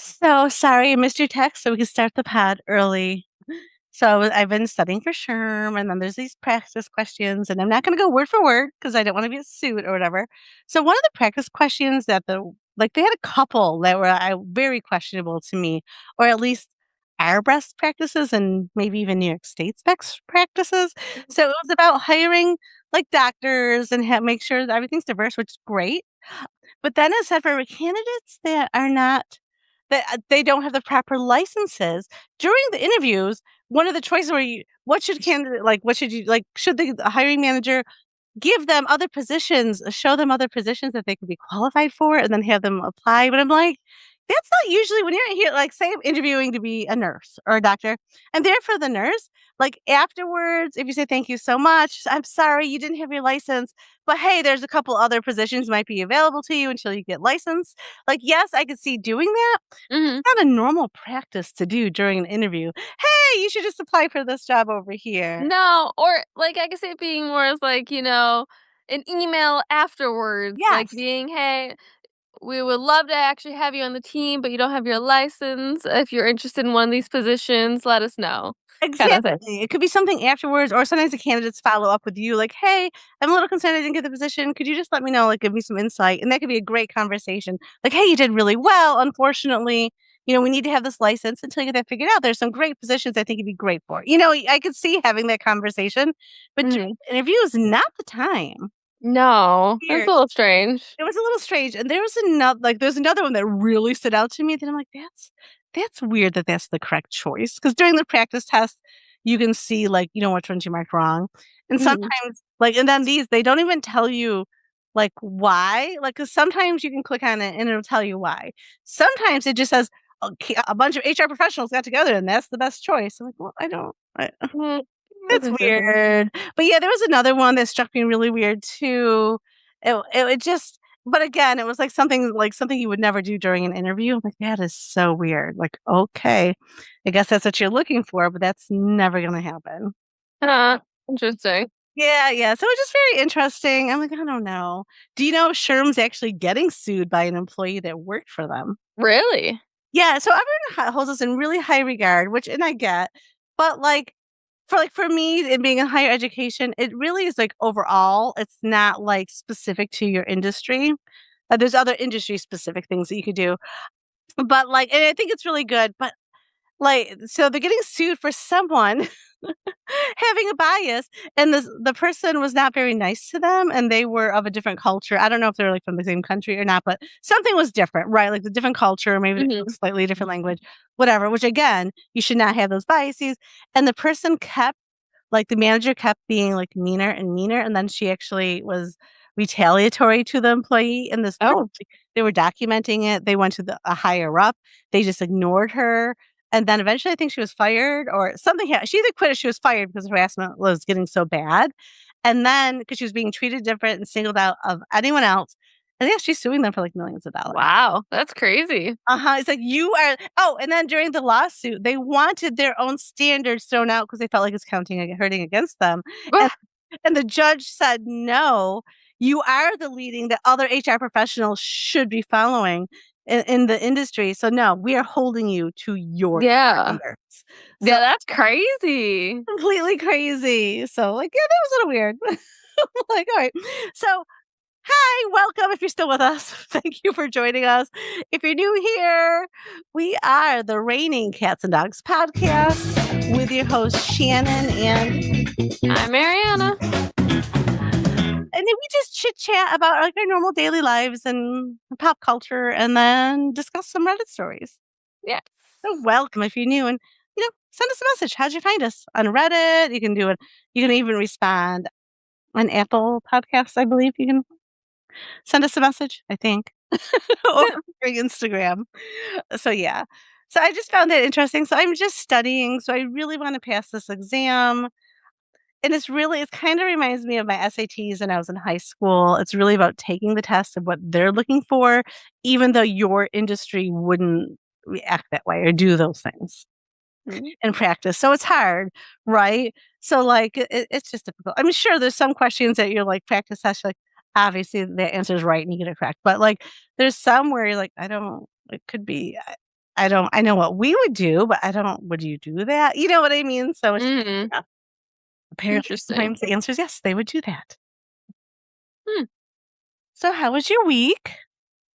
So sorry I missed your text so we can start the pod early. So I've been studying for SHRM, and then there's these practice questions, and I'm not going to go word for word because I don't want to be sued or whatever. So one of the practice questions that they had a couple that were very questionable to me, or at least our best practices and maybe even New York State's best practices. So it was about hiring like doctors and make sure that everything's diverse, which is great. But then it said for candidates that are not that they don't have the proper licenses during the interviews, one of the choices where what should candidate like, what should you like, should the hiring manager give them other positions, show them other positions that they could be qualified for and then have them apply. But I'm like, that's not usually when you're here, like, say I'm interviewing to be a nurse or a doctor, and there for the nurse, like afterwards, if you say thank you so much, I'm sorry you didn't have your license, but hey, there's a couple other positions might be available to you until you get licensed. Like, yes, I could see doing that. Mhm. Not a normal practice to do during an interview. Hey, you should just apply for this job over here. No, or, like, I could see it being more as, like, an email afterwards, like, Yes. being, "Hey, we would love to actually have you on the team, but you don't have your license. If you're interested in one of these positions, let us know." Kinda thing. Exactly. It could be something afterwards, or sometimes the candidates follow up with you like, "Hey, I'm a little concerned I didn't get the position. Could you just let me know, like, give me some insight?" And that could be a great conversation. Like, "Hey, you did really well. Unfortunately, we need to have this license until you get that figured out. There's some great positions I think you'd be great for." I could see having that conversation, but during Mhm. the interview is not the time. No, that's a Weird. little strange. It was a little strange, and there's another one that really stood out to me that I'm like, "That's weird that that's the correct choice. Because during the practice test, you can see, like, which ones you marked wrong, and Mhm. sometimes and then these, they don't even tell you, like, why, like, because sometimes you can click on it and it'll tell you why. Sometimes it just says, a bunch of HR professionals got together and that's the best choice." I'm like, "Well, I don't I Mm, that's that's interesting. weird." But yeah, there was another one that struck me really weird too. It just but again, it was like something you would never do during an interview. I'm like, "That is so weird." Like, "Okay, I guess that's what you're looking for, but that's never gonna happen." Interesting. Yeah, yeah, so it's just very interesting. I'm like, "I don't know." Do you know if Sherm's actually getting sued by an employee that worked for them? Really? Yeah, so everyone holds us in really high regard, which and I get, but, for me, it being in higher education, it really is, like, overall, it's not, like, specific to your industry. There's other industry specific things that you could do, but, and I think it's really good, but, so they're getting sued for someone having a bias, and the person was not very nice to them, and they were of a different culture. I don't know if they're, like, from the same country or not, but something was different, right? Like, the different culture, maybe Mhm. slightly different language, whatever, which, again, you should not have those biases, and the manager kept being, like, meaner and meaner, and then she actually was retaliatory to the employee, and Oh, they were documenting it, they went to a higher up, they just ignored her, and then eventually I think she was fired or something she either quit or she was fired because harassment was getting so bad, and then because she was being treated different and singled out of anyone else, and yeah, she's suing them for, like, millions of dollars. wow, that's crazy. Uh-huh, it's like, "You are." Oh, and then during the lawsuit, they wanted their own standards thrown out because they felt like it's hurting against them, and and the judge said, "No, you are the leading that other HR professionals should be following in the industry, so no, we are holding you to your Yeah. standards." So, Yeah, that's crazy. completely crazy. So, like, yeah, that was a little weird. Like, "Alright." So, hi, welcome if you're still with us. Thank you for joining us. If you're new here, we are the Raining Cats and Dogs podcast with your host Shannon I'm Mariana. and then we just chit chat about, like, our normal daily lives and pop culture and then discuss some Reddit stories. Yes. So welcome if you're new and send us a message. How'd you find us? On Reddit. You can do it. You can even respond on Apple Podcasts, I believe. You can send us a message, I think. Or through Instagram. So, yeah. So, I just found that interesting. So, I'm just studying. So, I really want to pass this exam. And it kind of reminds me of my SATs when I was in high school. It's really about taking the test of what they're looking for, even though your industry wouldn't react that way or do those things Mhm. in practice. So, it's hard, right? So, like, it's just difficult. I'm sure there's some questions that you're like, practice test, you're like, obviously the answer is right and you get it correct. But, like, there's some where you're like, I don't, it could be. I know what we would do, but I don't would you do that? You know what I mean? So it's Mhm. yeah, apparently Interesting. sometimes the answer is yes, they would do that. Hmm. So how was your week?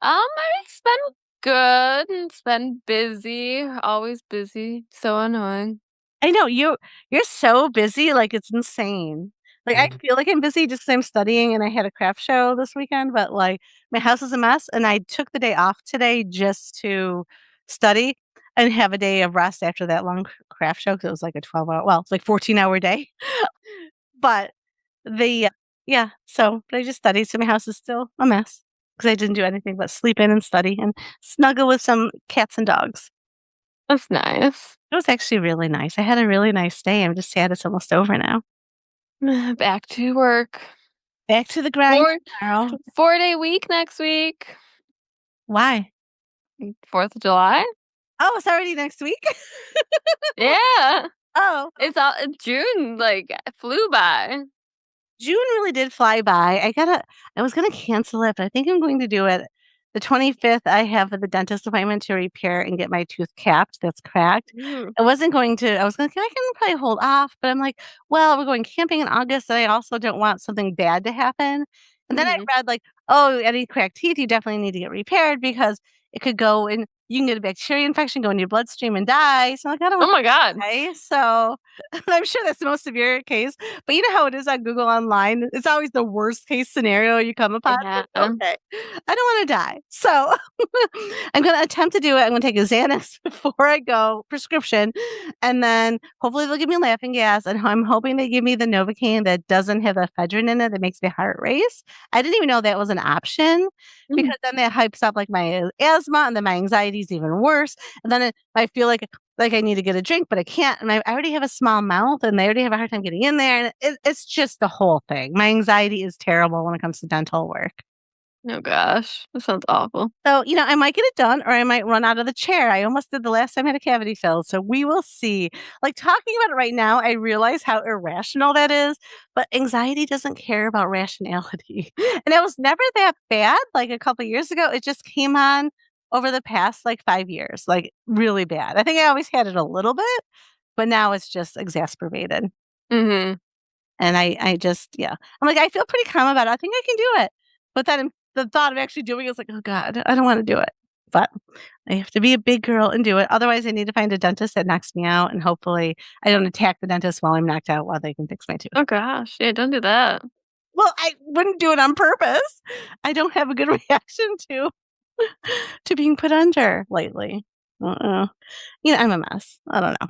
My week's been good. It's been busy. Always busy. So annoying. I know you're so busy, like it's insane. Like I feel like I'm busy just 'cause I'm studying and I had a craft show this weekend, but like my house is a mess and I took the day off today just to study and have a day of rest after that long craft show because it was like a 12-hour, well, it's like 14-hour day. But the yeah, so but I just studied, so my house is still a mess because I didn't do anything but sleep in and study and snuggle with some cats and dogs. That's nice. It was actually really nice. I had a really nice day. I'm just sad it's almost over now. Back to work. Back to the grind 4 tomorrow. 4-day week next week. Why? 4th of July? Oh, it's already next week? Yeah. Oh, It's all June, like, flew by. June really did fly by. I was gonna cancel it, but I think I'm going to do it. The 25th, I have the dentist appointment to repair and get my tooth capped that's cracked. Mm. I was gonna I can probably hold off, but I'm like, well, we're going camping in August, and I also don't want something bad to happen. And then I Mhm. read like, oh, any cracked teeth, you definitely need to get repaired because it could go and you can get a bacteria infection, go in your bloodstream and die. So I'm like, I don't Oh want my god. to die. So I'm sure that's the most severe case. But you know how it is on Google Online? It's always the worst case scenario you come upon. Yeah. Okay. I don't wanna die. So, I'm gonna attempt to do it. I'm gonna take a Xanax before I go, prescription, and then hopefully they'll give me laughing gas, and I'm hoping they give me the Novocaine that doesn't have the ephedrine in it that makes my heart race. I didn't even know that was an option Mhm. because then that hypes up, like, my asthma, and then my anxiety is even worse, and then I feel like I need to get a drink, but I can't, and I already have a small mouth, and they already have a hard time getting in there, and it's just the whole thing. My anxiety is terrible when it comes to dental work. Oh gosh. That sounds awful. So, I might get it done or I might run out of the chair. I almost did the last time I had a cavity filled, so we will see. Like, talking about it right now, I realize how irrational that is, but anxiety doesn't care about rationality. And it was never that bad, like, a couple years ago. It just came on over the past, like, 5 years, like, really bad. I think I always had it a little bit, but now it's just exacerbated. Mhm. And I just yeah. I'm like, I feel pretty calm about it. I think I can do it. But then the thought of actually doing it is like, "Oh god, I don't wanna do it." But I have to be a big girl and do it. Otherwise, I need to find a dentist that knocks me out, and hopefully, I don't attack the dentist while I'm knocked out while they can fix my tooth. Oh gosh. Yeah, don't do that. Well, I wouldn't do it on purpose. I don't have a good reaction to being put under lately. Uh-uh. I'm a mess. I don't know.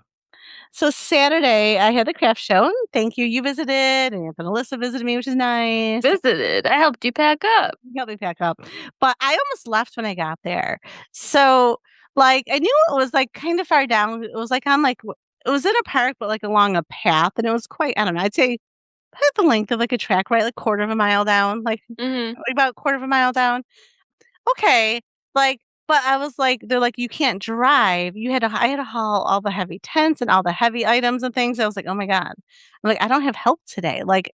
So Saturday, I had the craft show, and thank you. You visited, and Aunt Alyssa visited me, which is nice. Visited. I helped you pack up. Help me pack up. But I almost left when I got there. So, like, I knew it was, like, kinda far down. It was, like, on, like, it was in a park, but, like, along a path, and it was quite I don't know, I'd say about the length of, like, a track, right? Like, quarter of a mile down, Mhm. like, about quarter of a mile down. Okay, like, but I was like they're like, "You can't drive." I had to haul all the heavy tents and all the heavy items and things. I was like, "Oh my god." I'm like, "I don't have help today." Like,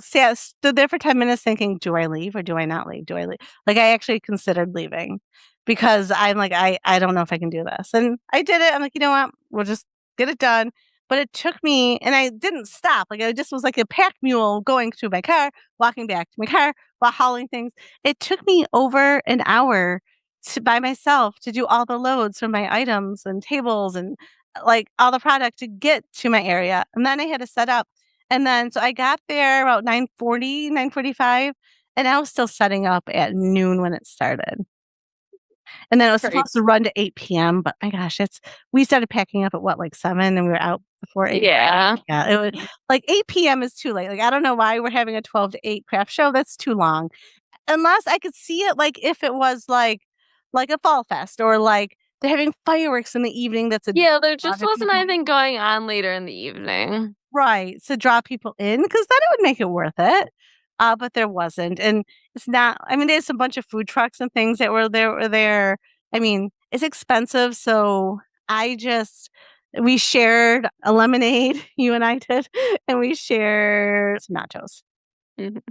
stood there for 10 minutes thinking, "Do I leave or do I not leave? Do I leave?" Like, I actually considered leaving because I'm like, I don't know if I can do this." And I did it. I'm like, "You know what? We'll just get it done." But it took me and I didn't stop. Like, I just was like a pack mule going to my car, walking back to my car while hauling things. It took me over an hour by myself to do all the loads from my items and tables and, like, all the product to get to my area. And then I had to set up and then so I got there about 9:40, 9:45, and I was still setting up at noon when it started. And then it was Great. supposed to run to 8 p.m., but my gosh, we started packing up at what, like 7 and we were out before 8. Yeah. Yeah, it was like 8 p.m. is too late. Like, I don't know why we're having a 12 to 8 craft show. That's too long. Unless I could see it like if it was like a fall fest or like they're having fireworks in the evening that's a Yeah, there draw just to wasn't people. anything going on later in the evening. Right, to draw people in, because then it would make it worth it, but there wasn't, and it's not I mean, there's a bunch of food trucks and things that were there. I mean, it's expensive, so I just we shared a lemonade, you and I did, and we shared some nachos. Mhm.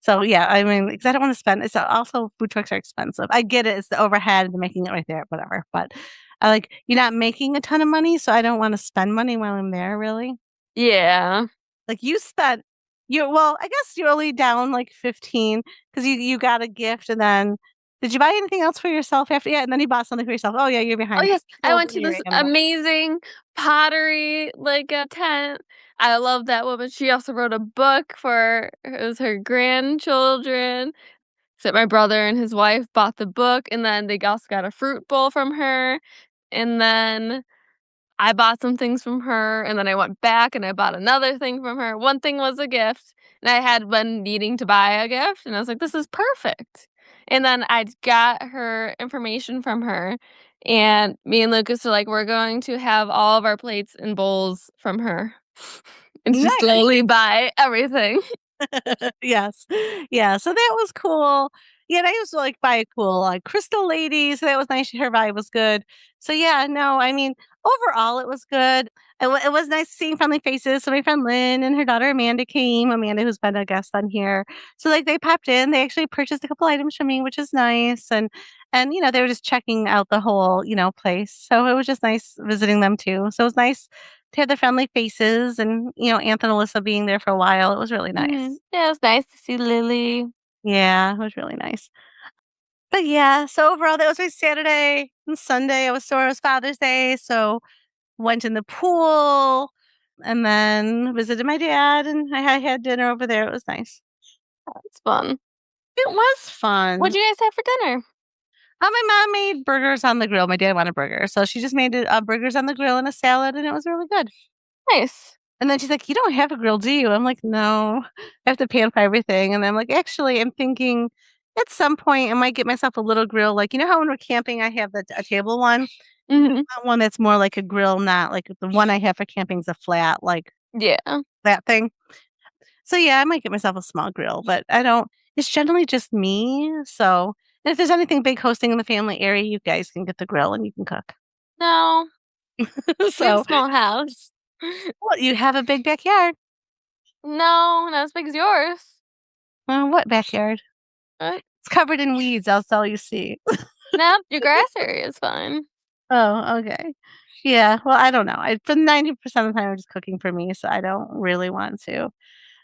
So, yeah, I mean, because I don't wanna spend it's also food trucks are expensive. I get it, it's the overhead and making it right there, whatever, but I like you're not making a ton of money, so I don't wanna spend money while I'm there, really. Yeah. Like, you spent you well, I guess you're only down, like, 15 because you got a gift, and then did you buy anything else for yourself after yeah, and then you bought something for yourself. Oh, yeah, you're Oh, behind. yes, I Full went to this delirium. amazing pottery, like, tent. I love that woman. She also wrote a book for it was her grandchildren. So my brother and his wife bought the book, and then they also got a fruit bowl from her, and then I bought some things from her, and then I went back and I bought another thing from her. One thing was a gift, and I had been needing to buy a gift, and I was like, "This is perfect." And then I got her information from her, and me and Lucas are like, "We're going to have all of our plates and bowls from her, and just Nice. slowly buy everything." Yes. Yeah, so that was cool. Yeah, and I used to, like, buy a cool, like, crystal lady, so that was nice, her vibe was good. So, yeah, no, I mean, overall, it was good. It was nice seeing friendly faces, so my friend Lynn and her daughter Amanda came, Amanda who's been a guest on here. So, like, they popped in, they actually purchased a couple items from me, which is nice, and, they were just checking out the whole, place, so it was just nice visiting them too. So, it was nice to have the friendly faces and, Aunt and Alyssa being there for a while, it was really nice. Mhm. Yeah, it was nice to see Lily. Yeah, it was really nice. But yeah, so overall, that was my Saturday and Sunday. I was sore. It was Father's Day, so went in the pool and then visited my dad, and I had dinner over there. It was nice. It's fun. It was fun. What'd you guys have for dinner? My mom made burgers on the grill. My dad wanted burgers, so she just made it, burgers on the grill and a salad, and it was really good. Nice. And then she's like, "You don't have a grill, do you?" I'm like, "No, I have to pan fry everything." And I'm like, "Actually, I'm thinking at some point I might get myself a little grill. Like, you know how when we're camping, I have a table one? Mhm. I want one that's more like a grill, not like the one I have for camping is a flat, like Yeah. that thing. So yeah, I might get myself a small grill, but I don't. It's generally just me. So, and if there's anything big hosting in the family area, you guys can get the grill and you can cook. No, we have a So, small house. well, you have a big backyard. No, not as big as yours. What backyard? What? It's covered in weeds. That's all you see. Nope, your grass area is fine. Oh, okay. Yeah, well, I don't know. I for 90% of the time, I'm just cooking for me, so I don't really want to.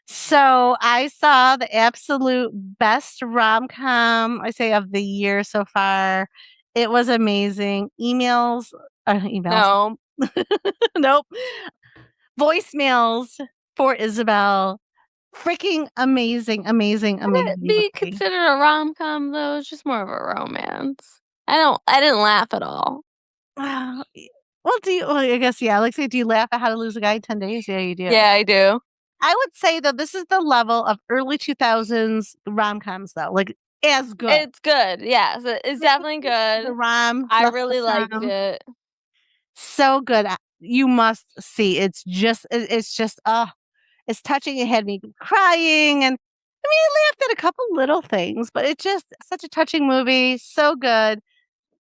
So, I saw the absolute best rom-com, I say, of the year so far. It was amazing. Emails. No. Nope. Voicemails for Isabel. Freaking amazing, amazing, Would it amazing be movie. considered a rom-com though? It's just more of a romance. I didn't laugh at all. Well, I guess, yeah, like, say, do you laugh at How to Lose a Guy in 10 Days? Yeah, you do. Yeah, I do. I would say, though, this is the level of early 2000s rom-coms, though, like, as good. It's good. Yes, it's definitely This is the good. rom, I love really liked the it. so good. You must see. It's just, it's touching. It had me crying, and I mean, I laughed at a couple little things, but it's just such a touching movie, so good.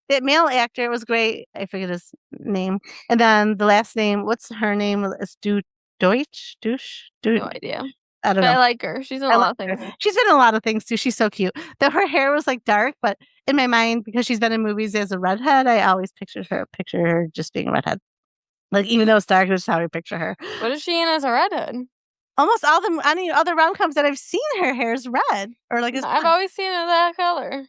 The male actor was great. I forget his name, and then the last name, what's her name? It's Deutsch? Douche? No idea. I don't But know. I like her. She's in I a like lot of her. things. She's been in a lot of things too, she's so cute. Though her hair was, like, dark, but in my mind, because she's been in movies as a redhead, I always picture her just being a redhead. Like, even though it's dark, that's how I picture her. What is she in as a redhead? Almost all the any other rom-coms that I've seen, her hair is red or, like, is I've blonde. always seen it that color.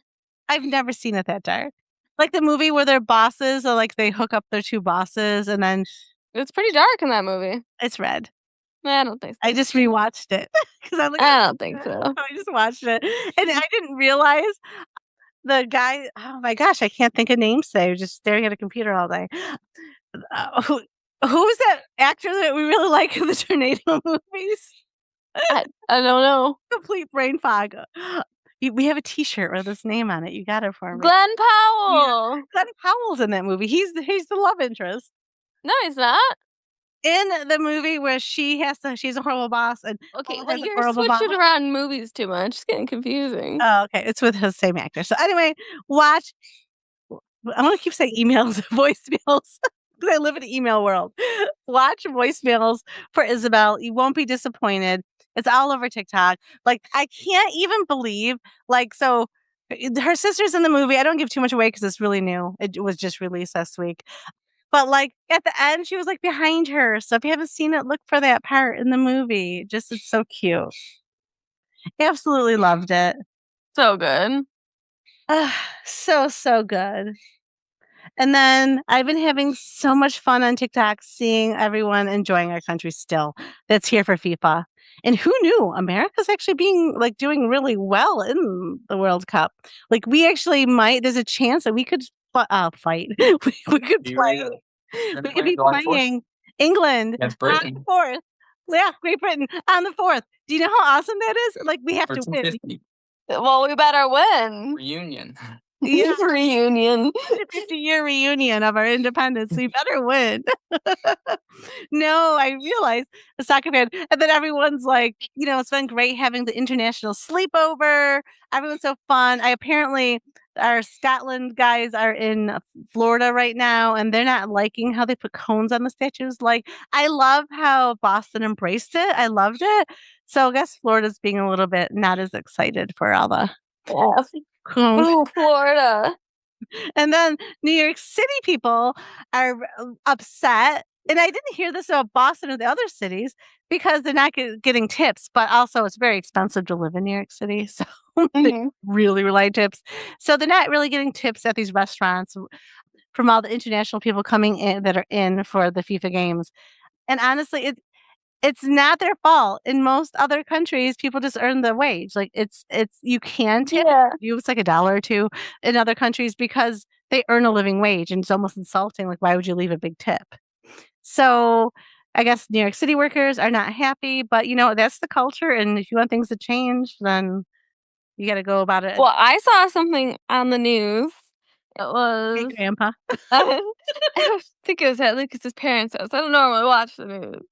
I've never seen it that dark. Like the movie where their bosses or, like, they hook up their 2 bosses and then It's pretty dark in that movie. it's red. I don't think I so. just rewatched it because 'cause I'm like, I don't think so. I just watched it, and I didn't realize the guy oh my gosh, I can't think of names today, I was just staring at a computer all day. Uh, who who's that actor that we really like in the tornado movies? I don't know. Complete brain fog. We have a T-shirt with his name on it, you got it for me. Glenn Yeah, Powell. Glenn Powell's in that movie, he's the love interest. No, he's not. In the movie where she's a horrible boss and Okay, Paul well, has a you're horrible boss. switching around movies too much. It's getting confusing. Oh, okay, it's with the same actor. So anyway, watch I wanna keep saying emails, voicemails, because I live in an email world. Watch voicemails for Isabel, you won't be disappointed. It's all over TikTok. Like, I can't even believe, like, so her sister's in the movie. I don't give too much away because it's really new. It was just released last week. But like at the end, she was like behind her. So if you haven't seen it, look for that part in the movie. Just it's so cute. Absolutely loved it. So good. So good. And then I've been having so much fun on TikTok seeing everyone enjoying our country still that's here for FIFA. And who knew America's actually being like doing really well in the World Cup? Like we actually might, there's a chance that we could fight. We could play. We could be playing England on the 4th. Yeah, Great Britain on the 4th. Do you know how awesome that is? Like we have to win. Well, we better win. Reunion. Yeah. Reunion. 50-year reunion of our independence. We better win. No, I realize the soccer fan. And then everyone's like, it's been great having the international sleepover. Everyone's so fun. Apparently our Scotland guys are in Florida right now and they're not liking how they put cones on the statues. Like, I love how Boston embraced it. I loved it. So I guess Florida's being a little bit not as excited for all the cones. Ooh, Florida. And then New York City people are upset. And I didn't hear this about Boston or the other cities because they're not getting tips, but also it's very expensive to live in New York City. So they really rely on tips. So they're not really getting tips at these restaurants from all the international people coming in that are in for the FIFA games. And honestly, it's not their fault. In most other countries, people just earn the wage. Like it's you can tip. You it's like $1 or $2 in other countries because they earn a living wage, and it's almost insulting. Like why would you leave a big tip? So I guess New York City workers are not happy, but that's the culture. And if you want things to change, then you got to go about it. Well, I saw something on the news. It Hey, was Grandpa. I think it was at Lucas's parents' house. I don't normally watch the news.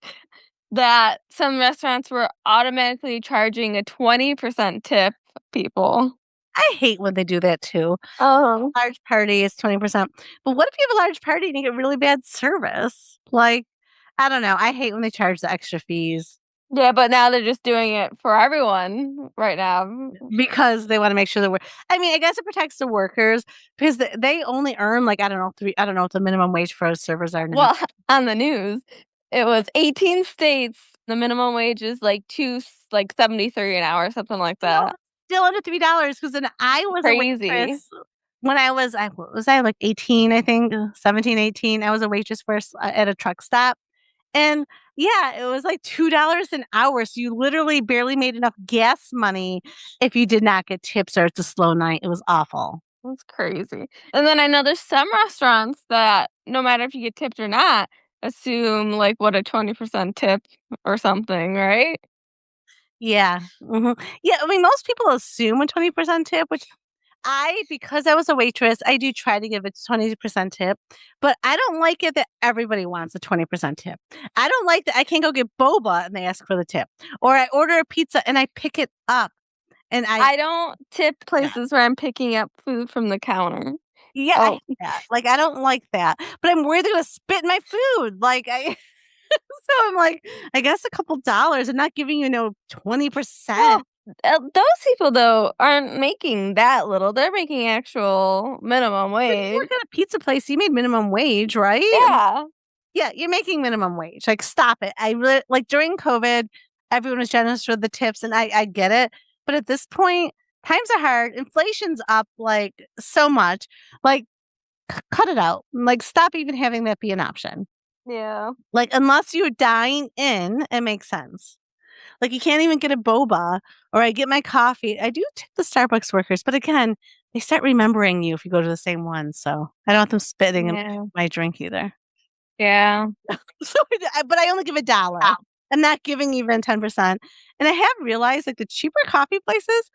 That some restaurants were automatically charging a 20% tip people. I hate when they do that too. Oh. Large party is 20%. But what if you have a large party and you get really bad service? Like, I don't know. I hate when they charge the extra fees. Yeah, but now they're just doing it for everyone right now. Because they want to make sure that I guess it protects the workers because they only earn like, I don't know what the minimum wage for servers are now. Well, on the news, it was 18 states. The minimum wage is like 2.73 an hour, something like that. Still under $3 because then I was Crazy. a waitress when I was like 18, I think 17, 18. I was a waitress first at a truck stop. And yeah, it was like $2 an hour. So you literally barely made enough gas money if you did not get tips or it's a slow night. It was awful. That's crazy. And then I know there's some restaurants that no matter if you get tipped or not, assume like what a 20% tip or something, right? Yeah. Yeah. I mean, most people assume a 20% tip, which because I was a waitress, I do try to give a 20% tip, but I don't like it that everybody wants a 20% tip. I don't like that I can't go get boba and they ask for the tip, or I order a pizza and I pick it up. And I don't tip places where I'm picking up food from the counter. Yeah, I hate that. Like, I don't like that, but I'm worried they're gonna spit in my food. Like, so I'm like, I guess a couple dollars. I'm not giving you 20%. Those people though aren't making that little. They're making actual minimum But you wage. work at a pizza place. You made minimum wage, right? Yeah. Yeah, you're making minimum wage. Like, stop it. I really like during COVID, everyone was generous with the tips, and I get it. But at this point, times are hard. Inflation's up like so much. Like, cut it out. Like, stop even having that be an option. Yeah. Like, unless you dine in, it makes sense. Like, you can't even get a boba, or I get my coffee. I do tip the Starbucks workers, but again, they start remembering you if you go to the same one. So I don't want them spitting in my drink either. Yeah. So, but I only give $1. I'm not giving even 10%. And I have realized like the cheaper coffee places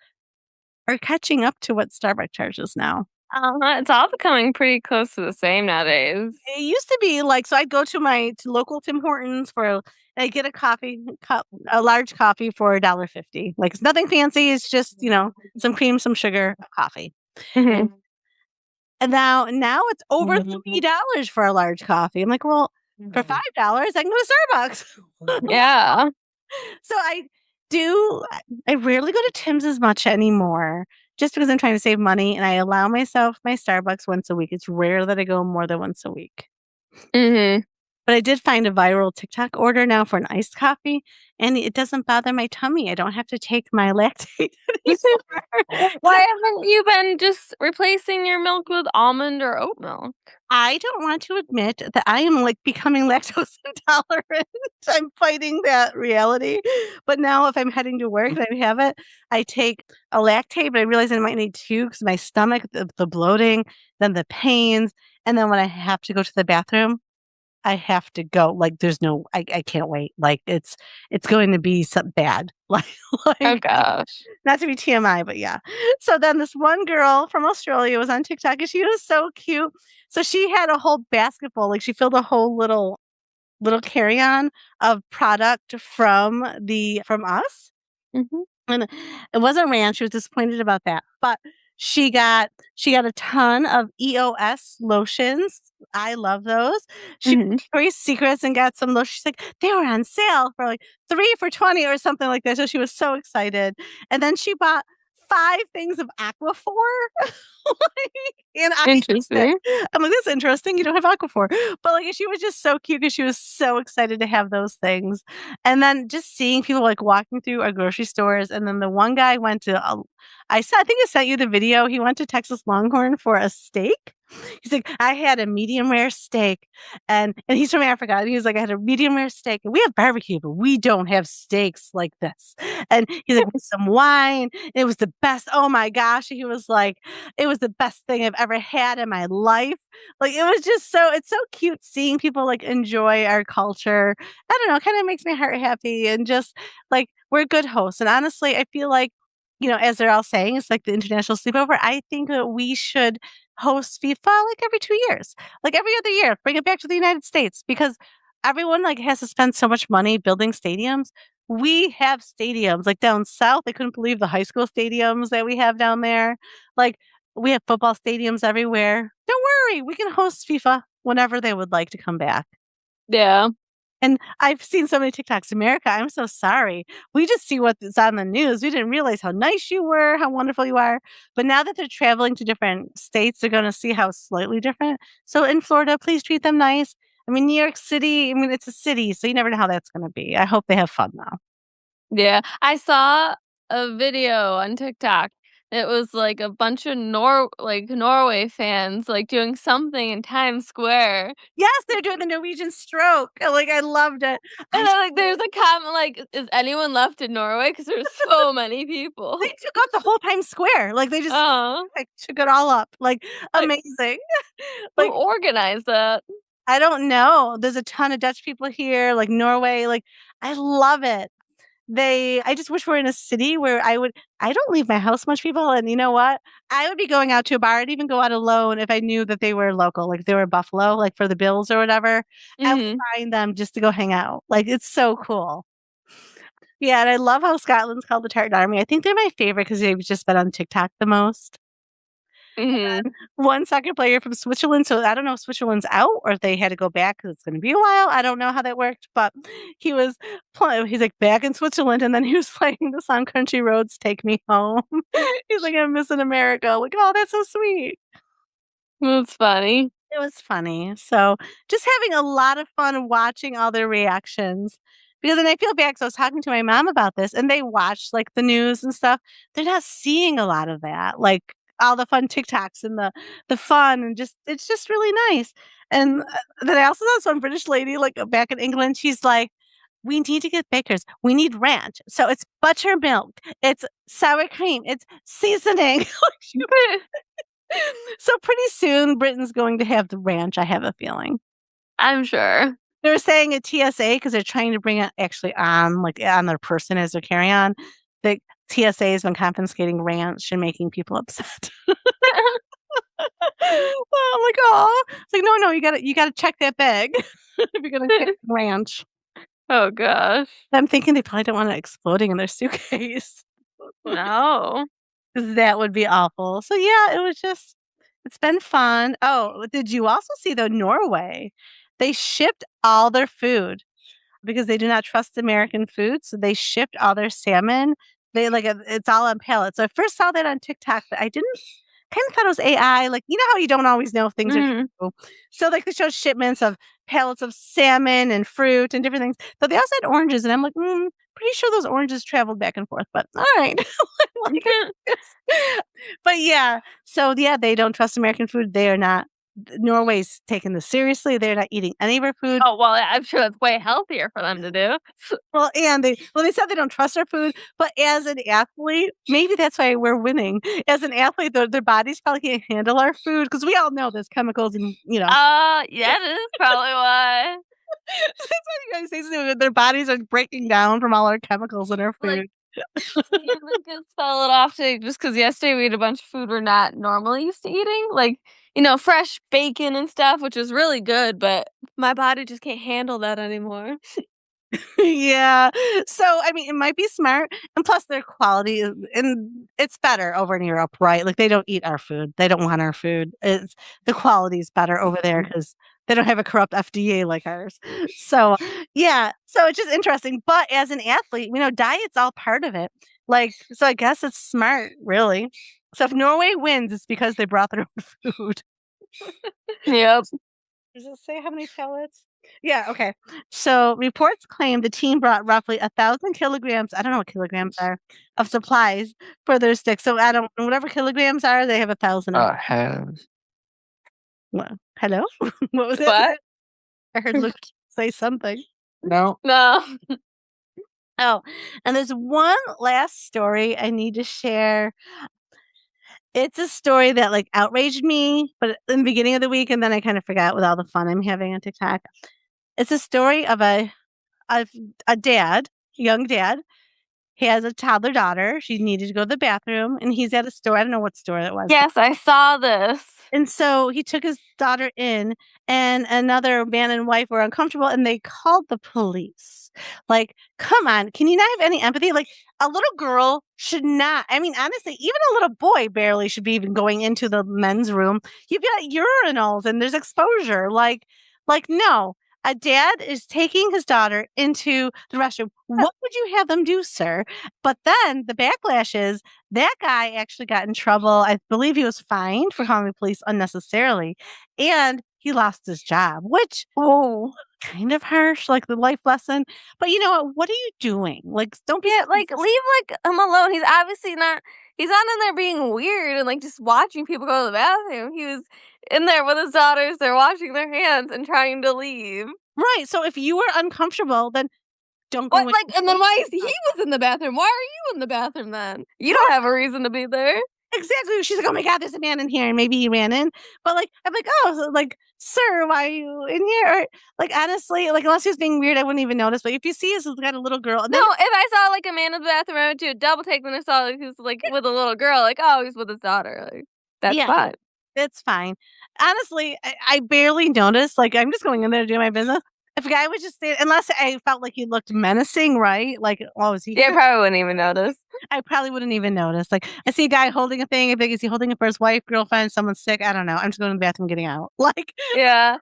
are catching up to what Starbucks charges now. It's all becoming pretty close to the same nowadays. It used to be like, so I'd go to my local Tim Hortons I get a coffee cup, a large coffee for $1.50. Like, it's nothing fancy. It's just, some cream, some sugar, coffee. Mhm. And now it's over $3 for a large coffee. I'm like, well, for $5, I can go to Starbucks. Yeah. So I do I rarely go to Tim's as much anymore just because I'm trying to save money and I allow myself my Starbucks once a week. It's rare that I go more than once a week. Mhm. But I did find a viral TikTok order now for an iced coffee, and it doesn't bother my tummy. I don't have to take my Lactaid anymore. 'Cause Why haven't you been just replacing your milk with almond or oat milk? I don't want to admit that I am, like, becoming lactose intolerant. I'm fighting that reality, but now if I'm heading to work and I have it, I take a Lactaid, but I realize I might need 2 because my stomach, the bloating, then the pains, and then when I have to go to the bathroom, I have to go, like, there's no I can't wait, like, it's going to be some bad, Oh like gosh. not to be TMI, but yeah. So then this one girl from Australia was on TikTok and she was so cute. So she had a whole basketful, like she filled a whole little carry-on of product from us. Mhm. And it wasn't ranch, she was disappointed about that, but she got a ton of EOS lotions. I love those. She Mhm. Victoria's Secrets and got some lotions. She's like, "They were on sale for, like, 3 for 20," or something like that, so she was so excited. And then she bought 5 things of Aquaphor. And I used it. Interesting. I'm like, "That's interesting, you don't have Aquaphor." But, like, she was just so cute because she was so excited to have those things. And then just seeing people, like, walking through our grocery stores, and then the one guy went to a I think I sent you the video, he went to Texas Longhorn for a steak. He's like, "I had a medium rare steak," and he's from Africa, and he's like, "I had a medium rare steak, and we have barbecue, but we don't have steaks like this." And he's like, "With some wine, it was the best." Oh my gosh, he was like, "It was the best thing I've ever had in my life." Like, it was just it's so cute seeing people, like, enjoy our culture. I don't know, it kinda makes my heart happy and just, like, we're good hosts, and honestly, I feel like, as they're all saying, it's like the international sleepover. I think that we should host FIFA, like, every 2 years, like, every other year, bring it back to the United States because everyone, like, has to spend so much money building stadiums. We have stadiums, like, down south, I couldn't believe the high school stadiums that we have down there. Like, we have football stadiums everywhere. Don't worry, we can host FIFA whenever they would like to come back. Yeah. And I've seen so many TikToks, "America, I'm so sorry. We just see what's on the news. We didn't realize how nice you were, how wonderful you are." But now that they're traveling to different states, they're gonna see how slightly different. So in Florida, please treat them nice. I mean, New York City, I mean, it's a city, so you never know how that's gonna be. I hope they have fun though. Yeah. I saw a video on TikTok. It was like a bunch of Norway fans like doing something in Times Square. Yes, they're doing the Norwegian stroke. Like, I loved it. And I then like there's a comment like, is anyone left in Norway? Because there's so many They people. took up the whole Times Square. Like, they just, Oh, like, took it all up. Like, like amazing. who Like, organized that? I don't know. There's a ton of Dutch people here, like Norway, like, I love it. I just wish we're in a city where I don't leave my house much, people, and you know what? I would be going out to a bar. I'd even go out alone if I knew that they were local, like, if they were Buffalo, like, for the Bills or whatever. I would Mhm. find them just to go hang out. Like, it's so cool. Yeah, and I love how Scotland's called the Tartan Army. I think they're my favorite because 'cause they've just been on TikTok the most. Mhm. One soccer player from Switzerland, so I don't know if Switzerland's out or if they had to go back because it's gonna be a while. I don't know how that worked, but he's, like, back in Switzerland, and then he was playing the song Country Roads Take Me Home. He's like, "I'm missing America." Like, "Oh, that's so sweet." That's funny. It was funny. So, just having a lot of fun watching all their reactions because then I feel bad 'cause I was talking to my mom about this, and they watch, like, the news and stuff. They're not seeing a lot of that, like, all the fun TikToks and the fun and just it's just really nice. And, then I also saw some British lady, like, back in England, she's like, "We need to get bakers. We need ranch. So it's buttermilk, it's sour cream, it's seasoning." Like, so pretty soon, Britain's going to have the ranch, I have a feeling. I'm sure. They were saying at TSA because 'cause they're trying to bring it actually on, like, on their person as their carry-on. The TSA has been confiscating ranch and making people upset. I'm like, "Aw." It's like, "No, no, you gotta check that bag if you're gonna take ranch." Oh gosh. I'm thinking they probably don't want it exploding in their suitcase. No. 'Cause that would be awful. So, yeah, it's been fun. Oh, did you also see, though, Norway? They shipped all their food. because they do not trust American food, so they shipped all their salmon. They like it's all on pallets. So I first saw that on TikTok, but I didn't kind of thought it was AI. Like, you know how you don't always know if things are Mhm. true. So like they showed shipments of pallets of salmon and fruit and different things. But they also had oranges, and I'm like, pretty sure those oranges traveled back and forth. But all right, like, but yeah. So yeah, they don't trust American food. They are not. Norway's taking this seriously. They're not eating any of our food. Oh, well, I'm sure that's way healthier for them to do. Well, and they said they don't trust our food, but as an athlete, maybe that's why we're winning. As an athlete, their bodies probably can't handle our food because we all know there's chemicals and Yeah, that is probably why. that's what you guys say. So their bodies are breaking down from all our chemicals in our Like, food. you like get spell it off to just because yesterday we ate a bunch of food we're not normally used to eating, like, fresh bacon and stuff, which is really good, but my body just can't handle that anymore. Yeah. So, I mean, it might be smart. And plus, their quality is, and it's better over in Europe, right? Like, they don't eat our food. They don't want our food. The quality is better over there because they don't have a corrupt FDA like ours. So, yeah. So, it's just interesting. But as an athlete, diet's all part of it. Like, so I guess it's smart, really. So, if Norway wins, it's because they brought their own food. Yep. Does it say how many pellets? Yeah, okay. So reports claim the team brought roughly 1,000 kilograms. I don't know what kilograms are of supplies for their sticks. So I don't whatever kilograms are, they have 1,000 of. Have What? Hello? What was it? what? I heard Luke say something. No. No. Oh, and there's one last story I need to share. It's a story that like outraged me, but in the beginning of the week, and then I kind of forgot with all the fun I'm having on TikTok. It's a story of a, a dad, young dad. He has a toddler daughter. She needed to go to the bathroom, and he's at a store. I don't know what store it was. Yes, I saw this. And so he took his daughter in, and another man and wife were uncomfortable, and they called the police. Like, come on, can you not have any empathy? Like, a little girl should not. I mean, honestly, even a little boy barely should be even going into the men's room. You've got urinals, and there's exposure. Like no. A dad is taking his daughter into the restroom. What would you have them do, sir? But then the backlash is that guy actually got in trouble. I believe he was fined for calling the police unnecessarily, and he lost his job, which Oh. kind of harsh, like the life lesson. But you know what? What are you doing? Like, don't be. Yeah, like, leave, like, him alone. He's obviously not in there being weird and, like, just watching people go to the bathroom. He was in there with his daughters, they're washing their hands and trying to leave. Right. So if you were uncomfortable, then don't What, go in. like, and then why is he was in the bathroom? Why are you in the bathroom then? You don't have a reason to be there. Exactly. She's like, "Oh my god, there's a man in here," and maybe he ran in. But like, I'm like, "Oh, so, like, sir, why are you in here?" Or like, honestly, like, unless he was being weird, I wouldn't even notice. But if you see, he's got a little girl, and No, then if I saw, like, a man in the bathroom, I would do a double take, then I saw, like, he's, like, with a little girl, like, oh, he's with his daughter, like, that's yeah, fine. it's fine. Honestly, I barely noticed. Like, I'm just going in there to do my business. If a guy would just stay, unless I felt like he looked menacing, right? Like, oh, is he Yeah, I here? probably wouldn't even notice. I probably wouldn't even notice. Like, I see a guy holding a thing. I think, is he holding it for his wife, girlfriend, someone's sick? I don't know. I'm just going to the bathroom, getting out. Like, Yeah.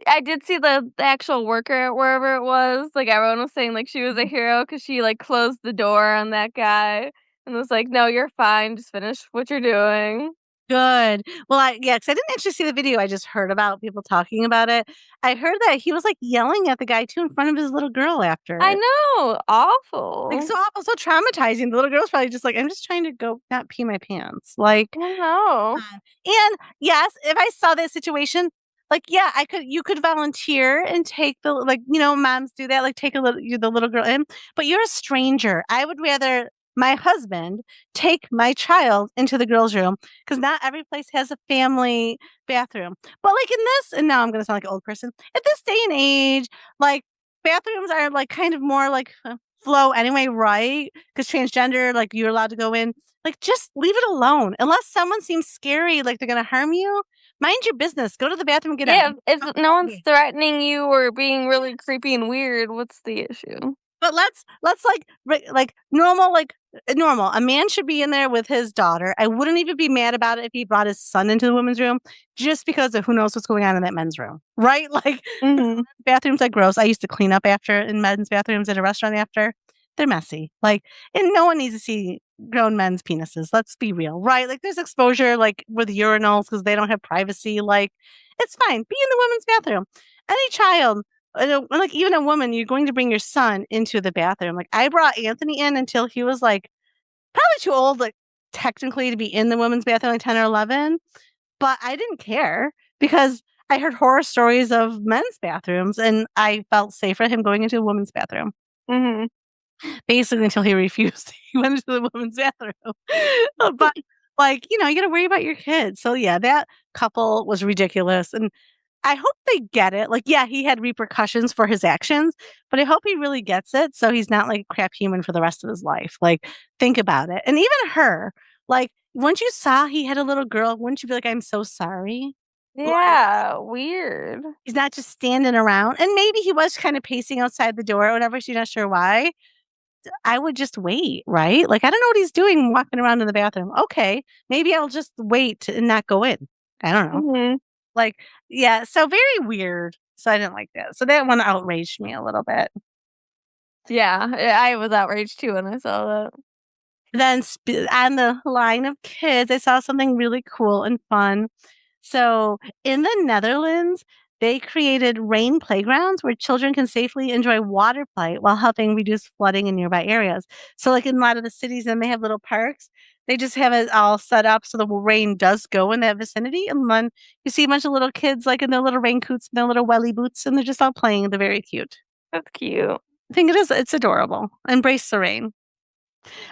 I did see the actual worker at wherever it was, like, everyone was saying, like, she was a hero because she, like, closed the door on that guy and was like, "No, you're fine, just finish what you're doing." good. Well, yeah, because I didn't actually see the video. I just heard about people talking about it. I heard that he was like yelling at the guy too in front of his little girl after I it. know, Like, awful. so awful, so traumatizing. The little girl's probably just like, I'm just trying to go not pee my pants. Like, I know. and yes, if I saw that situation, like, yeah, you could volunteer and take like, moms do that, like take the little girl in, but you're a stranger. I would rather my husband take my child into the girls' room because not every place has a family bathroom. But like in this, and now I'm going to sound like an old person, at this day and age, like bathrooms are like kind of more like flow anyway, right? Because transgender, like you're allowed to go in. Like, just leave it alone. Unless someone seems scary, like they're gonna harm you, mind your business. Go to the bathroom and get out. Yeah, if no one's threatening you or being really creepy and weird, what's the issue? But let's like normal like Normal. A man should be in there with his daughter. I wouldn't even be mad about it if he brought his son into the women's room just because of who knows what's going on in that men's room, right? Like, Mhm. bathrooms are gross. I used to clean up after in men's bathrooms at a restaurant after. They're messy. Like, and no one needs to see grown men's penises. Let's be real, right? Like, there's exposure, like with urinals because they don't have privacy. Like, it's fine. Be in the women's bathroom. Any child, like even a woman, you're going to bring your son into the bathroom. Like, I brought Anthony in until he was like probably too old, like technically to be in the women's bathroom, like 10 or 11. But I didn't care because I heard horror stories of men's bathrooms and I felt safe for him going into a women's bathroom. Mhm. Basically until he refused. He went into the women's bathroom. But like, you gotta worry about your kids. So yeah, that couple was ridiculous. And I hope they get it. Like, yeah, he had repercussions for his actions, but I hope he really gets it so he's not like a crap human for the rest of his life. Like, think about it. And even her, like, once you saw he had a little girl, wouldn't you be like, I'm so sorry? Like, Yeah, weird. he's not just standing around. And maybe he was kind of pacing outside the door or whatever. She's not sure why. I would just wait, right? Like, I don't know what he's doing walking around in the bathroom. Okay, maybe I'll just wait and not go in. I don't know. Mhm. Like, yeah, so very weird. So I didn't like that. So that one outraged me a little bit. Yeah, I was outraged too when I saw that. Then on the line of kids, I saw something really cool and fun. So in the Netherlands, they created rain playgrounds where children can safely enjoy water play while helping reduce flooding in nearby areas. So, like in a lot of the cities, and they have little parks. They just have it all set up so the rain does go in that vicinity, and then you see a bunch of little kids like in their little raincoats and their little welly boots, and they're just all playing. They're very cute. That's cute. I think it is. It's adorable. Embrace the rain.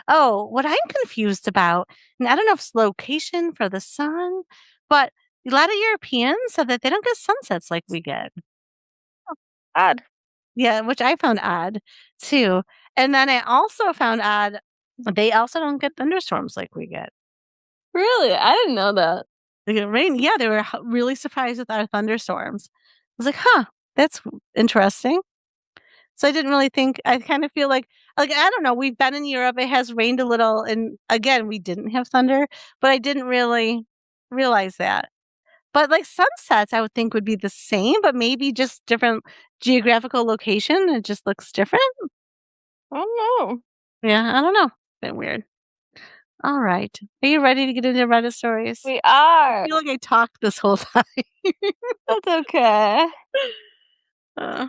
Oh, what I'm confused about, and I don't know if it's location for the sun, but a lot of Europeans said that they don't get sunsets like we get. Odd. Yeah, which I found odd too. And then I also found odd they also don't get thunderstorms like we get. Really? I didn't know that. They get rain. Yeah, they were really surprised with our thunderstorms. I was like, huh, that's interesting. So I didn't really think I kind of feel like I don't know, we've been in Europe, it has rained a little and again, we didn't have thunder, but I didn't really realize that. But like sunsets I would think would be the same, but maybe just different geographical location. It just looks different. I don't know. Yeah, I don't know. Bit weird. All right. Are you ready to get into Reddit stories? We I are. feel like I talked this whole time. That's okay. Uh,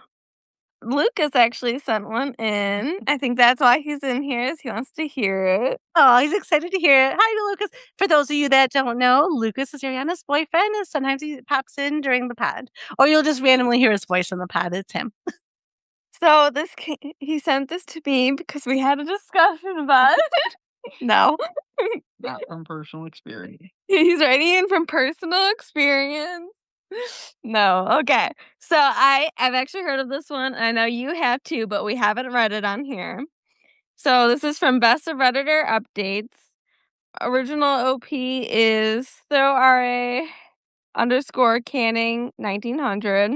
Lucas actually sent one in. I think that's why he's in here is he wants to hear it. oh, he's excited to hear it. Hi, Lucas. For those of you that don't know, Lucas is Ariana's boyfriend, and sometimes he pops in during the pod, or you'll just randomly hear his voice in the pod. It's him. So he sent this to me because we had a discussion about it. No. Not from personal experience. He's writing in from personal experience. No, okay. So I've actually heard of this one. I know you have too, but we haven't read it on here. So this is from Best of Redditor Updates. Original OP is throw RA _ Canning 1900.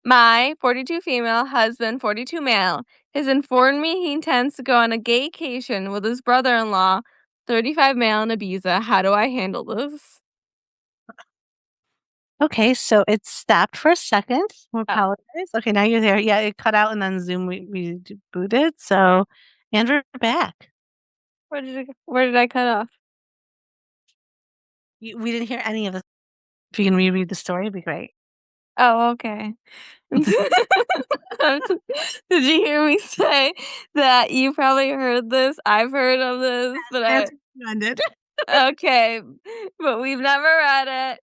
My 42 female husband, 42 male, has informed me he intends to go on a gaycation with his brother-in-law, 35 male in Ibiza. How do I handle this? Okay, so it stopped for a second. We Oh, apologize. Okay, now you're there. Yeah, it cut out and then Zoom booted. So, and we're back. where did I cut off? We didn't hear any of this. If you can reread the story, it'd be great. Oh, okay. Did you hear me say that you probably heard this? I've heard of this, but That's ended. okay, but we've never read it.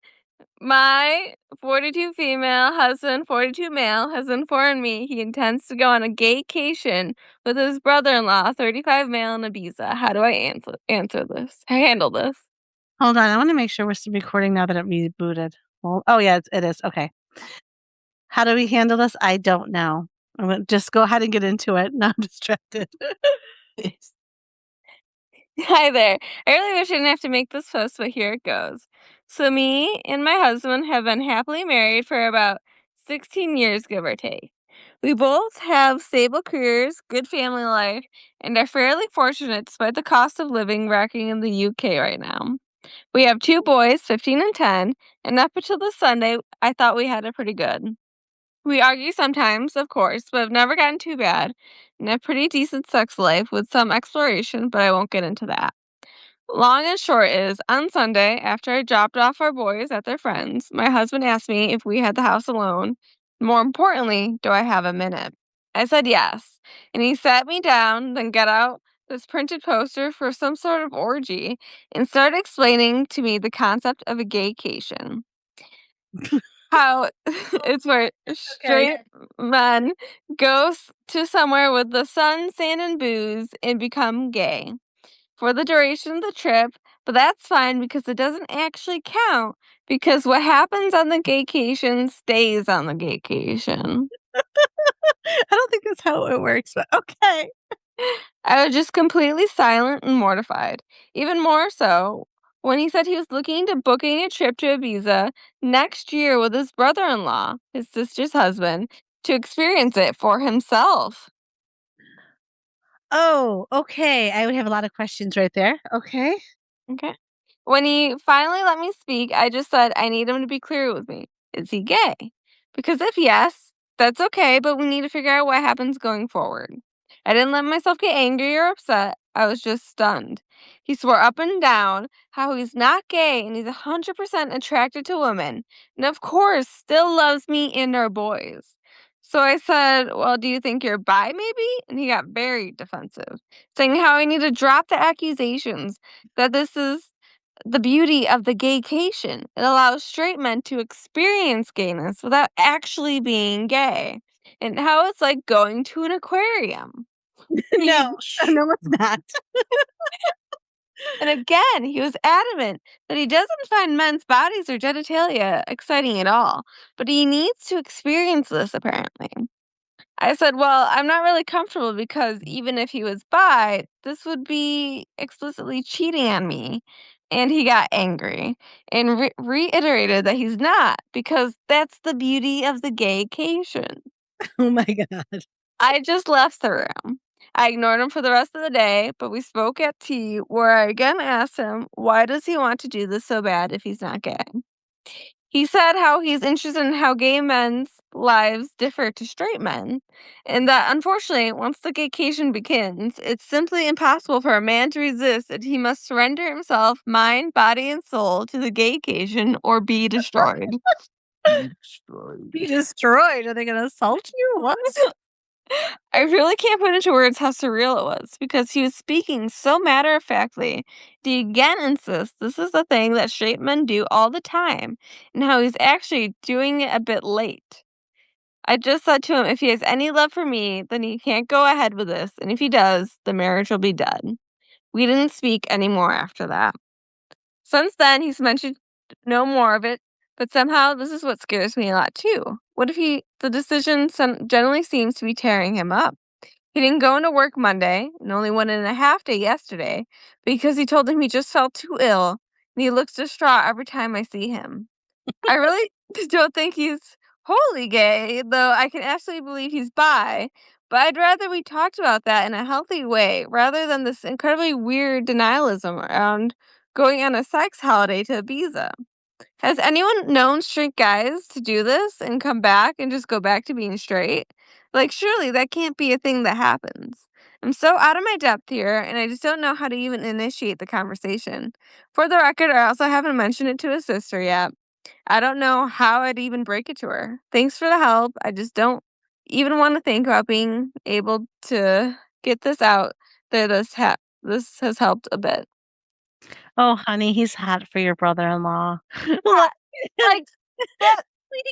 My 42 female husband, 42 male, has informed me he intends to go on a gaycation with his brother-in-law, 35 male in Ibiza. How do I answer this? Handle this? Hold on, I want to make sure we're still recording now that it rebooted. Well, oh yeah, it is. Okay. How do we handle this? I don't know. I'm gonna just go ahead and get into it. Now I'm distracted. Hi there. I really wish I didn't have to make this post, but here it goes. So me and my husband have been happily married for about 16 years, give or take. We both have stable careers, good family life, and are fairly fortunate despite the cost of living racking in the UK right now. We have two boys, 15 and 10, and up until this Sunday, I thought we had it pretty good. We argue sometimes, of course, but have never gotten too bad, and a pretty decent sex life with some exploration, but I won't get into that. Long and short is, on Sunday, after I dropped off our boys at their friends, my husband asked me if we had the house alone. More importantly, do I have a minute? I said yes, and he sat me down, then got out this printed poster for some sort of orgy and started explaining to me the concept of a gaycation. How it's where Okay. straight men go to somewhere with the sun, sand, and booze and become gay for the duration of the trip, but that's fine because it doesn't actually count because what happens on the gaycation stays on the gaycation. I don't think that's how it works, but okay. I was just completely silent and mortified. Even more so when he said he was looking into booking a trip to Ibiza next year with his brother in law, his sister's husband, to experience it for himself. Oh, okay. I would have a lot of questions right there. Okay. Okay. When he finally let me speak, I just said, I need him to be clear with me. Is he gay? Because if yes, that's okay, but we need to figure out what happens going forward. I didn't let myself get angry or upset. I was just stunned. He swore up and down how he's not gay and he's 100% attracted to women. And of course, still loves me and our boys. So I said, well, do you think you're bi maybe? And he got very defensive, saying how I need to drop the accusations that this is the beauty of the gaycation. It allows straight men to experience gayness without actually being gay. And how it's like going to an aquarium. No, He no, it's not. and again, he was adamant that he doesn't find men's bodies or genitalia exciting at all, but he needs to experience this apparently. I said, well, I'm not really comfortable because even if he was bi, this would be explicitly cheating on me. And he got angry and reiterated that he's not because that's the beauty of the gaycation. Oh my god. I just left the room. I ignored him for the rest of the day, but we spoke at tea where I again asked him, why does he want to do this so bad if he's not gay? He said how he's interested in how gay men's lives differ to straight men, and that unfortunately, once the gaycation begins, it's simply impossible for a man to resist and he must surrender himself, mind, body, and soul to the gaycation or be destroyed. Be destroyed. Be destroyed. Are they gonna assault you? What? I really can't put into words how surreal it was because he was speaking so matter of factly. He again insists this is a thing that straight men do all the time and how he's actually doing it a bit late. I just said to him, if he has any love for me, then he can't go ahead with this, and if he does, the marriage will be done. We didn't speak anymore after that. Since then, he's mentioned no more of it, but somehow this is what scares me a lot too. What if the decision generally seems to be tearing him up? He didn't go into work Monday and only went in a half day yesterday because he told him he just felt too ill and he looks distraught every time I see him. I really don't think he's wholly gay, though I can actually believe he's bi. But I'd rather we talked about that in a healthy way rather than this incredibly weird denialism around going on a sex holiday to Ibiza. Has anyone known straight guys to do this and come back and just go back to being straight? Like, surely that can't be a thing that happens. I'm so out of my depth here, and I just don't know how to even initiate the conversation. For the record, I also haven't mentioned it to his sister yet. I don't know how I'd even break it to her. Thanks for the help. I just don't even want to think about being able to get this out there. This has helped a bit. Oh, honey, he's hot for your brother-in-law. What? Like that?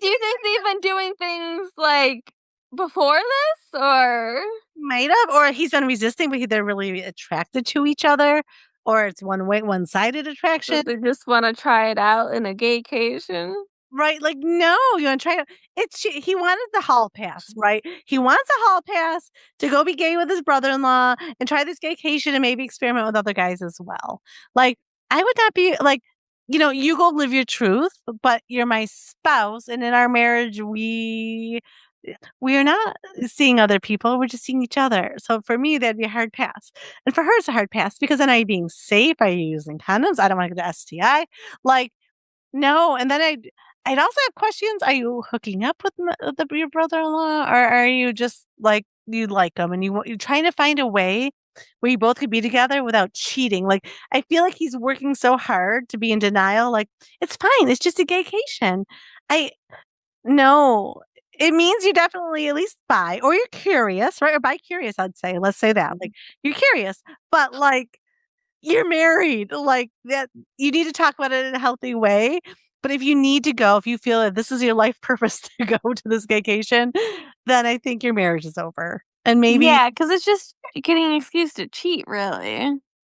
Do you think they've been doing things like before this, or Might have, or he's been resisting, but they're really attracted to each other, or it's one-sided attraction. they just want to try it out in a gaycation? Right, like, no, you wanna try to he wanted the hall pass, right? He wants a hall pass to go be gay with his brother-in-law and try this gaycation and maybe experiment with other guys as well. Like, I would not be like, you go live your truth, but you're my spouse, and in our marriage, we we are not seeing other people, we're just seeing each other. So for me, that'd be a hard pass. And for her, it's a hard pass because then are you being safe? Are you using condoms? I don't want to get the STI. Like, no. And then I'd also have questions. Are you hooking up with your brother-in-law, or are you just like you like him and you're trying to find a way where you both could be together without cheating? Like, I feel like he's working so hard to be in denial. Like, it's fine. It's just a gaycation. I no, it means you're definitely at least bi or you're curious, right? Or bi-curious, I'd say. Let's say that. Like, you're curious, but, like, you're married. Like, that you need to talk about it in a healthy way. But if you need to go, if you feel that this is your life purpose to go to this vacation, then I think your marriage is over. And maybe Yeah, because it's just getting an excuse to cheat, really.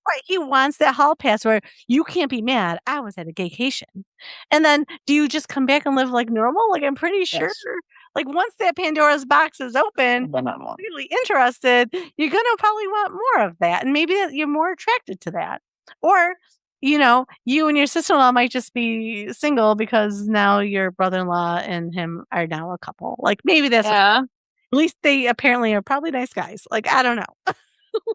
right, he wants that hall pass where you can't be mad. I was at a gaycation. And then do you just come back and live like normal? Like, I'm pretty sure, Yes. like, once that Pandora's box is open, But not one. really interested, you're gonna probably want more of that. And maybe that you're more attracted to that. Or, you and your sister-in-law might just be single because now your brother-in-law and him are now a couple. Like, maybe that's Yeah. at least they apparently are probably nice guys. Like, I don't know.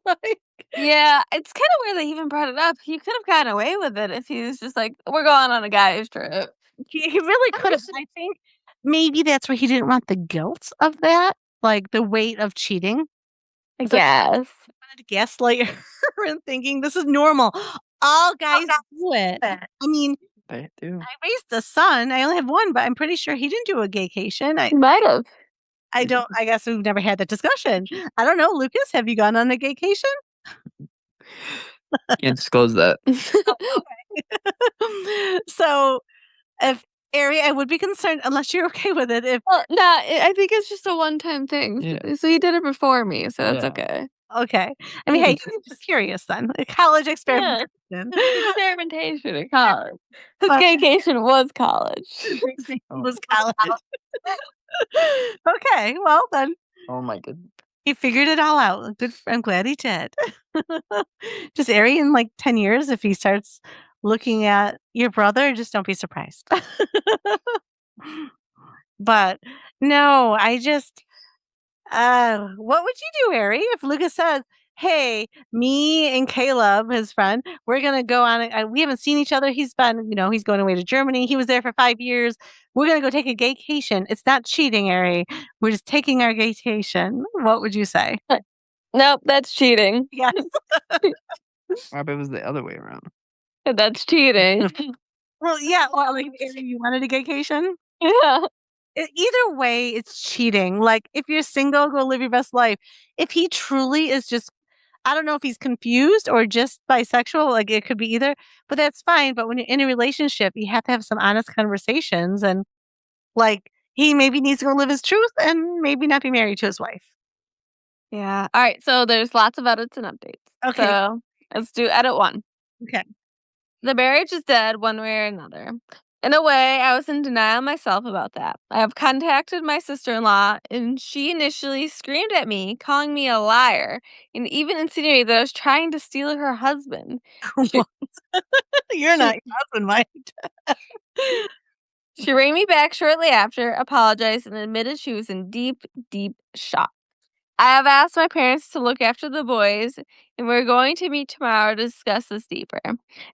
Like, Yeah, it's kinda weird they even brought it up. He could have gotten away with it if he was just like, "We're going on a guys trip." he really I'm could have. just I think maybe that's where he didn't want the guilt of that, like the weight of cheating. I So he guess. wanted to gaslight her and thinking this is normal. All guys do it. I mean, They do. I raised a son. I only have one, but I'm pretty sure he didn't do a gaycation. He might have. I don't. I guess we've never had that discussion. I don't know, Lucas. Have you gone on a gaycation? Can't disclose that. So, if Ari, I would be concerned unless you're okay with it. If Well, no, I think it's just a one-time thing. Yeah. So he did it before me, so it's Yeah. okay. okay, I mean, hey, he's just curious then. A college Yeah. experimentation. Experimentation at college. His But gaycation was college. it Oh. was college. Okay, well then Oh my goodness. he figured it all out. Good. I'm glad he did. Just Ari in like 10 years, if he starts looking at your brother, just don't be surprised. But no, I just what would you do, Ari, if Lucas says, "Hey, me and Caleb, his friend, we're gonna go on. We haven't seen each other. He's been, he's going away to Germany. He was there for 5 years. We're gonna go take a gaycation. It's not cheating, Ari. We're just taking our gaycation." What would you say? Nope, that's cheating. Yes. What if it was the other way around? That's cheating. Well, yeah. Well, like, Ari, you wanted a gaycation? Yeah. Either way, it's cheating. Like, if you're single, go live your best life. If he truly is just, I don't know if he's confused or just bisexual, like it could be either, but that's fine. But when you're in a relationship, you have to have some honest conversations and like he maybe needs to go live his truth and maybe not be married to his wife. Yeah. All right. So there's lots of edits and updates. Okay. So let's do edit 1. Okay. The marriage is dead one way or another. In a way, I was in denial myself about that. I have contacted my sister-in-law, and she initially screamed at me, calling me a liar, and even insinuated that I was trying to steal her husband. She, You're she, not your husband, Mike. she rang me back shortly after, apologized, and admitted she was in deep, deep shock. I have asked my parents to look after the boys, and we're going to meet tomorrow to discuss this deeper.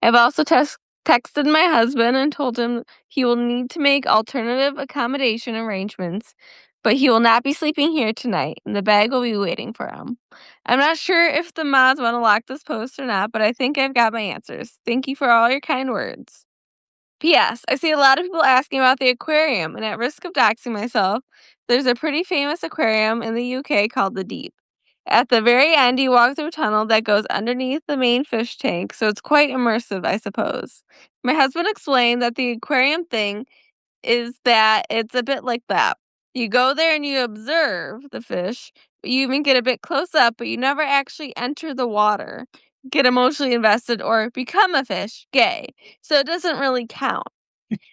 I've also texted my husband and told him he will need to make alternative accommodation arrangements, but he will not be sleeping here tonight, and the bag will be waiting for him. I'm not sure if the mods want to lock this post or not, but I think I've got my answers. Thank you for all your kind words. P.S. I see a lot of people asking about the aquarium, and at risk of doxing myself, there's a pretty famous aquarium in the UK called the Deep. At the very end, you walk through a tunnel that goes underneath the main fish tank, so it's quite immersive, I suppose. My husband explained that the aquarium thing is that it's a bit like that. You go there and you observe the fish, but you even get a bit close up, but you never actually enter the water, get emotionally invested, or become a fish, gay. So it doesn't really count.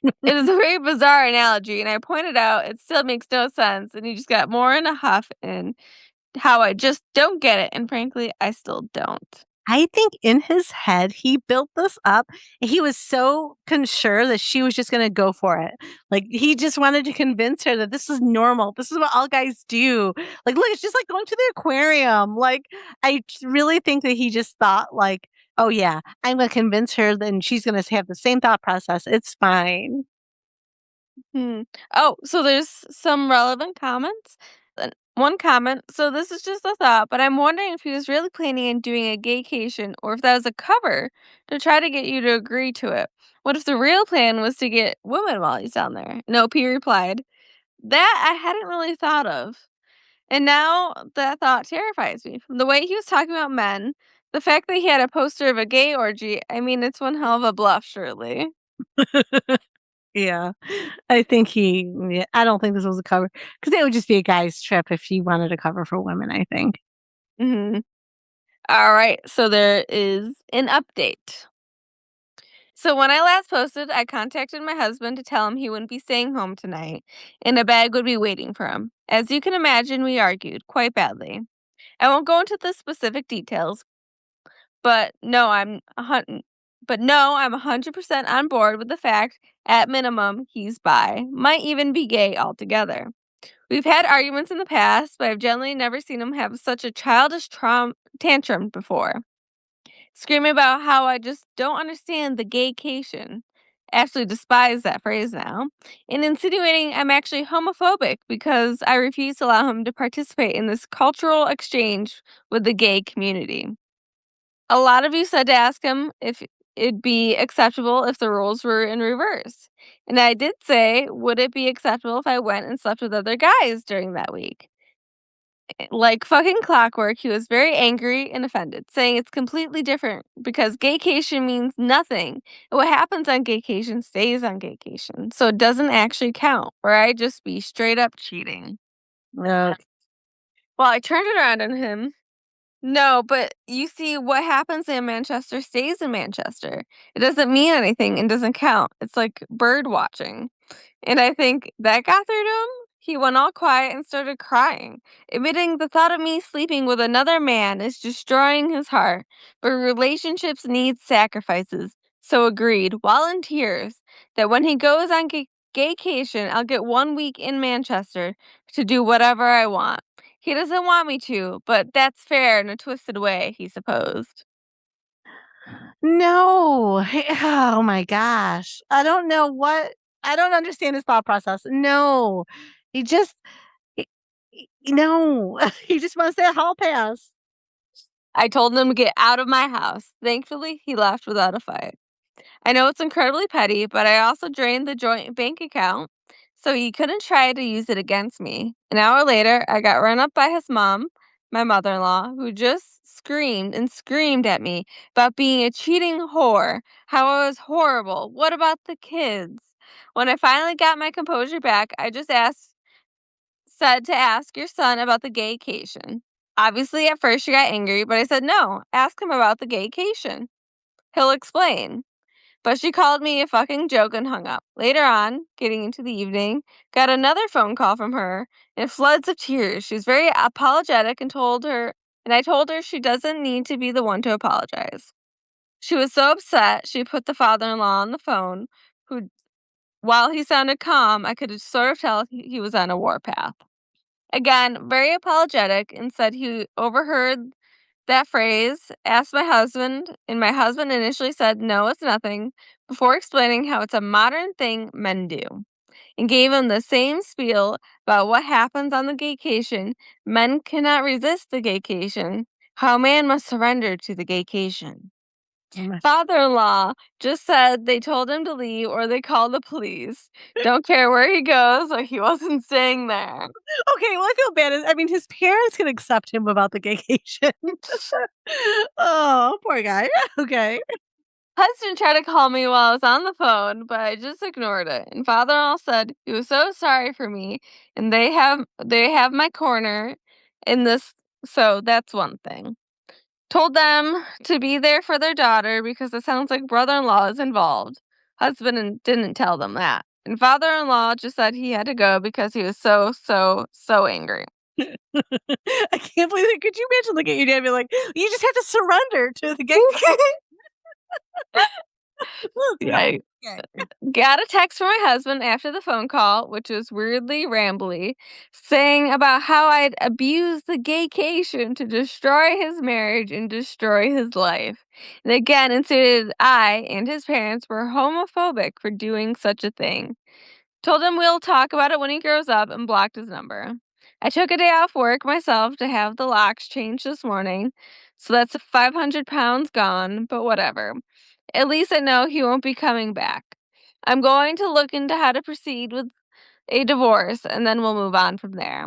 It is a very bizarre analogy, and I pointed out it still makes no sense, and he just got more in a huff and how I just don't get it, and frankly, I still don't. I think in his head, he built this up. He was so sure that she was just going to go for it. Like, he just wanted to convince her that this is normal. This is what all guys do. Like, look, it's just like going to the aquarium. Like, really think that he just thought, like, oh, yeah, I'm going to convince her, then she's going to have the same thought process. It's fine. Oh, so there's some relevant comments. One comment. So this is just a thought, but I'm wondering if he was really planning on doing a gaycation or if that was a cover to try to get you to agree to it. What if the real plan was to get women while he's down there? Nope, he replied. That I hadn't really thought of. And now that thought terrifies me. From the way he was talking about men, the fact that he had a poster of a gay orgy, I mean, it's one hell of a bluff, surely. Yeah. I think I don't think this was a cover because it would just be a guy's trip if he wanted a cover for women, I think. hmm All right, so there is an update. So when I last posted, I contacted my husband to tell him he wouldn't be staying home tonight and a bag would be waiting for him. As you can imagine, we argued quite badly. I won't go into the specific details, but I'm 100% on board with the fact at minimum he's bi, might even be gay altogether. We've had arguments in the past, but I've generally never seen him have such a childish tantrum before. Screaming about how I just don't understand the gaycation. Actually despise that phrase now. And insinuating I'm actually homophobic because I refuse to allow him to participate in this cultural exchange with the gay community. A lot of you said to ask him if it'd be acceptable if the roles were in reverse. And I did say, would it be acceptable if I went and slept with other guys during that week? Like fucking clockwork, he was very angry and offended, saying it's completely different because gaycation means nothing. And what happens on gaycation stays on gaycation. So it doesn't actually count, or I'd just be straight up cheating. Uh, Well, I turned it around on him. No, but you see, what happens in Manchester stays in Manchester. It doesn't mean anything and doesn't count. It's like bird watching. And I think that got through to him. He went all quiet and started crying, admitting the thought of me sleeping with another man is destroying his heart. But relationships need sacrifices. So agreed, while in tears, that when he goes on gaycation, I'll get 1 week in Manchester to do whatever I want. He doesn't want me to, but that's fair in a twisted way, he supposed. no. Oh my gosh. I don't understand his thought process. No. He just he, no. He just wants that hall pass. I told him to get out of my house. Thankfully, he left without a fight. I know it's incredibly petty, but I also drained the joint bank account so he couldn't try to use it against me. An hour later, I got run up by his mom, my mother in law, who just screamed and screamed at me about being a cheating whore, how I was horrible. What about the kids? When I finally got my composure back, I just said to ask your son about the gaycation. Obviously, at first she got angry, but I said, no, ask him about the gaycation. He'll explain. But she called me a fucking joke and hung up. Later on, getting into the evening, got another phone call from her in floods of tears. She was very apologetic and I told her she doesn't need to be the one to apologize. She was so upset, she put the father-in-law on the phone, who, while he sounded calm, I could sort of tell he was on a warpath. Again, very apologetic, and said he overheard that phrase, asked my husband, and my husband initially said, no, it's nothing, before explaining how it's a modern thing men do, and gave him the same spiel about what happens on the gaycation. Men cannot resist the gaycation, how a man must surrender to the gaycation. Father-in-law just said they told him to leave or they called the police. Don't care where he goes, like he wasn't staying there. Okay, well, I feel bad. I mean, his parents can accept him about the gaycation. Oh, poor guy. Okay. Husband tried to call me while I was on the phone, but I just ignored it. And father-in-law said he was so sorry for me, and they have my corner in this. So that's one thing. Told them to be there for their daughter because it sounds like brother-in-law is involved. Husband didn't tell them that. And father-in-law just said he had to go because he was so angry. I can't believe it. Could you imagine looking at your dad and be like, "You just have to surrender to the gay." Yeah. Got a text from my husband after the phone call, which was weirdly rambly, saying about how I'd abused the gaycation to destroy his marriage and destroy his life. And again, insinuated I and his parents were homophobic for doing such a thing. Told him we'll talk about it when he grows up and blocked his number. I took a day off work myself to have the locks changed this morning, so that's 500 pounds gone, but whatever. At least I know he won't be coming back. I'm going to look into how to proceed with a divorce and then we'll move on from there.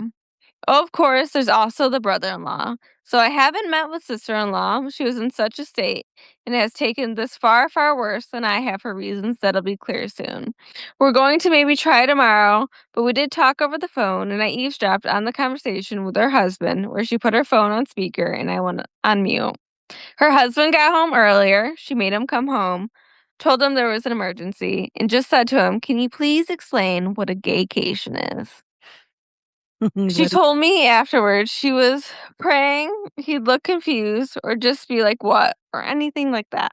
Oh, of course, there's also the brother-in-law. So I haven't met with sister-in-law. She was in such a state and has taken this far, far worse than I have for reasons that'll be clear soon. We're going to maybe try tomorrow, but we did talk over the phone and I eavesdropped on the conversation with her husband where she put her phone on speaker and I went on mute. Her husband got home earlier. She made him come home, told him there was an emergency, and just said to him, "Can you please explain what a gaycation is?" She What is told me afterwards she was praying he'd look confused or just be like, "What?" or anything like that.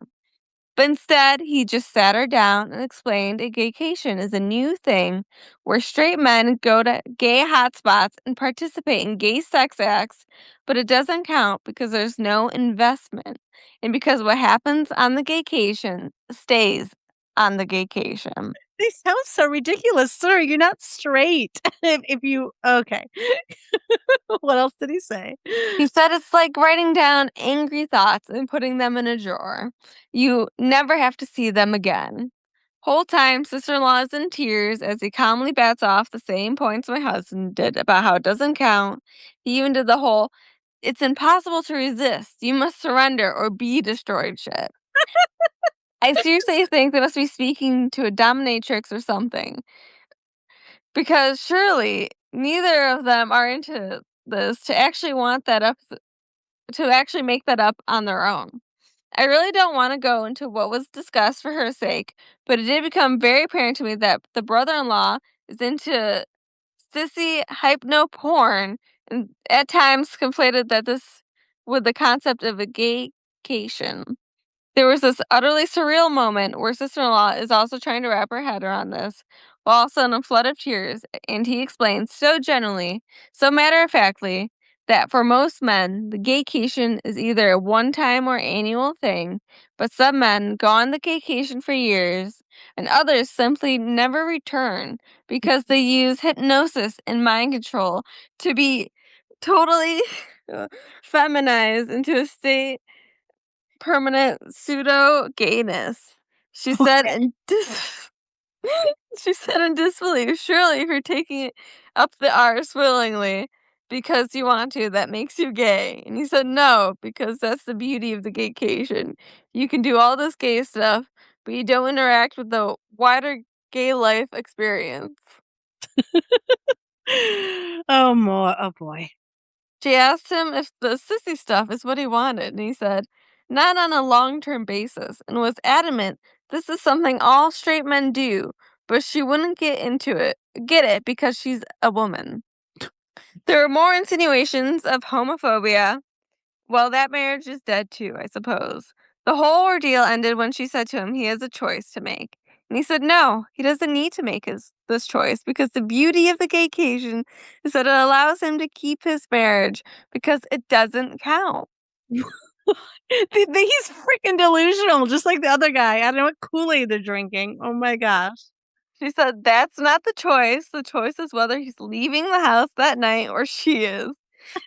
But instead, he just sat her down and explained a gaycation is a new thing where straight men go to gay hotspots and participate in gay sex acts, but it doesn't count because there's no investment. And because what happens on the gaycation stays on the gaycation. they sound so ridiculous, sir. You're not straight. If you okay. What else did he say? He said it's like writing down angry thoughts and putting them in a drawer. You never have to see them again. Whole time, sister-in-law is in tears as he calmly bats off the same points my husband did about how it doesn't count. He even did the whole, "It's impossible to resist. You must surrender or be destroyed" shit. I seriously think they must be speaking to a dominatrix or something. Because surely neither of them are into this to actually want that up to actually make that up on their own. I really don't want to go into what was discussed for her sake, but it did become very apparent to me that the brother-in-law is into sissy hypno porn and at times conflated that this with the concept of a gaycation. There was this utterly surreal moment where sister-in-law is also trying to wrap her head around this, while also in a flood of tears, and he explains so gently, so matter-of-factly, that for most men, the gaycation is either a one-time or annual thing, but some men go on the gaycation for years, and others simply never return because they use hypnosis and mind control to be totally feminized into a state permanent pseudo gayness. She said Okay. in she said in disbelief, "Surely if you're taking it up the arse willingly because you want to, that makes you gay." And he said, "No, because that's the beauty of the gaycation. You can do all this gay stuff, but you don't interact with the wider gay life experience." Oh boy. She asked him if the sissy stuff is what he wanted, and he said, "Not on a long term basis," and was adamant this is something all straight men do, but she wouldn't get it because she's a woman. There were more insinuations of homophobia. Well, that marriage is dead too, I suppose. The whole ordeal ended when she said to him he has a choice to make. And he said no, he doesn't need to make this choice because the beauty of the gaycation is that it allows him to keep his marriage because it doesn't count. He's freaking delusional, just like the other guy. I don't know what Kool-Aid they're drinking. Oh my gosh. She said that's not the choice. The choice is whether he's leaving the house that night or she is.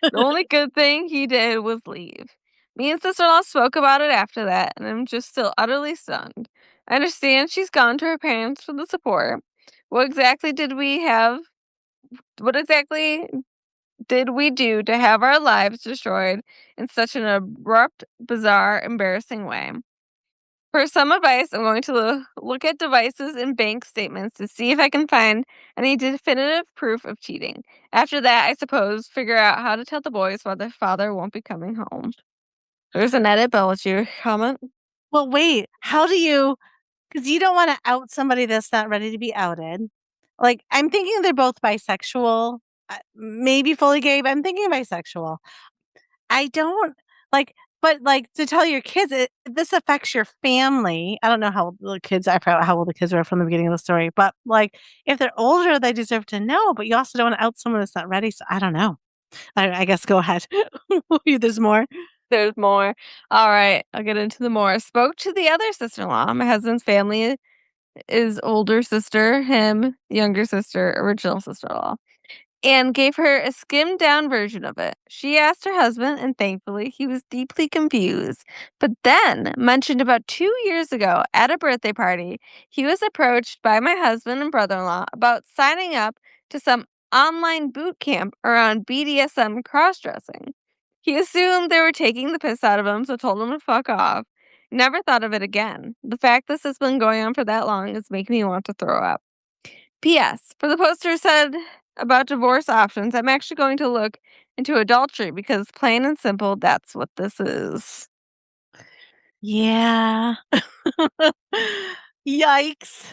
The only good thing he did was leave. Me and sister-in-law spoke about it after that, and I'm just still utterly stunned. I understand she's gone to her parents for the support. What exactly did we have? What exactly did we do to have our lives destroyed in such an abrupt, bizarre, embarrassing way? For some advice, I'm going to look at devices and bank statements to see if I can find any definitive proof of cheating. After that, I suppose, figure out how to tell the boys why their father won't be coming home. There's an edit, but what's your comment? Well, wait. How do you? Because you don't want to out somebody that's not ready to be outed. Like, I'm thinking they're both bisexual. maybe fully gay, but I'm thinking bisexual. I don't like, but like to tell your kids, this affects your family. I don't know how old the kids, I forgot how old the kids were from the beginning of the story, but like if they're older, they deserve to know, but you also don't want to out someone that's not ready. So I don't know. I guess go ahead. There's more. There's more. All right, I'll get into the more. Spoke to the other sister-in-law. My husband's family is older sister, him, younger sister, original sister-in-law, and gave her a skimmed down version of it. She asked her husband, and thankfully, he was deeply confused. But then mentioned about 2 years ago at a birthday party, he was approached by my husband and brother in law about signing up to some online boot camp around BDSM cross dressing. He assumed they were taking the piss out of him, so told him to fuck off. Never thought of it again. The fact this has been going on for that long is making me want to throw up. P.S. For the poster said about divorce options, I'm actually going to look into adultery because plain and simple, that's what this is. Yeah. Yikes.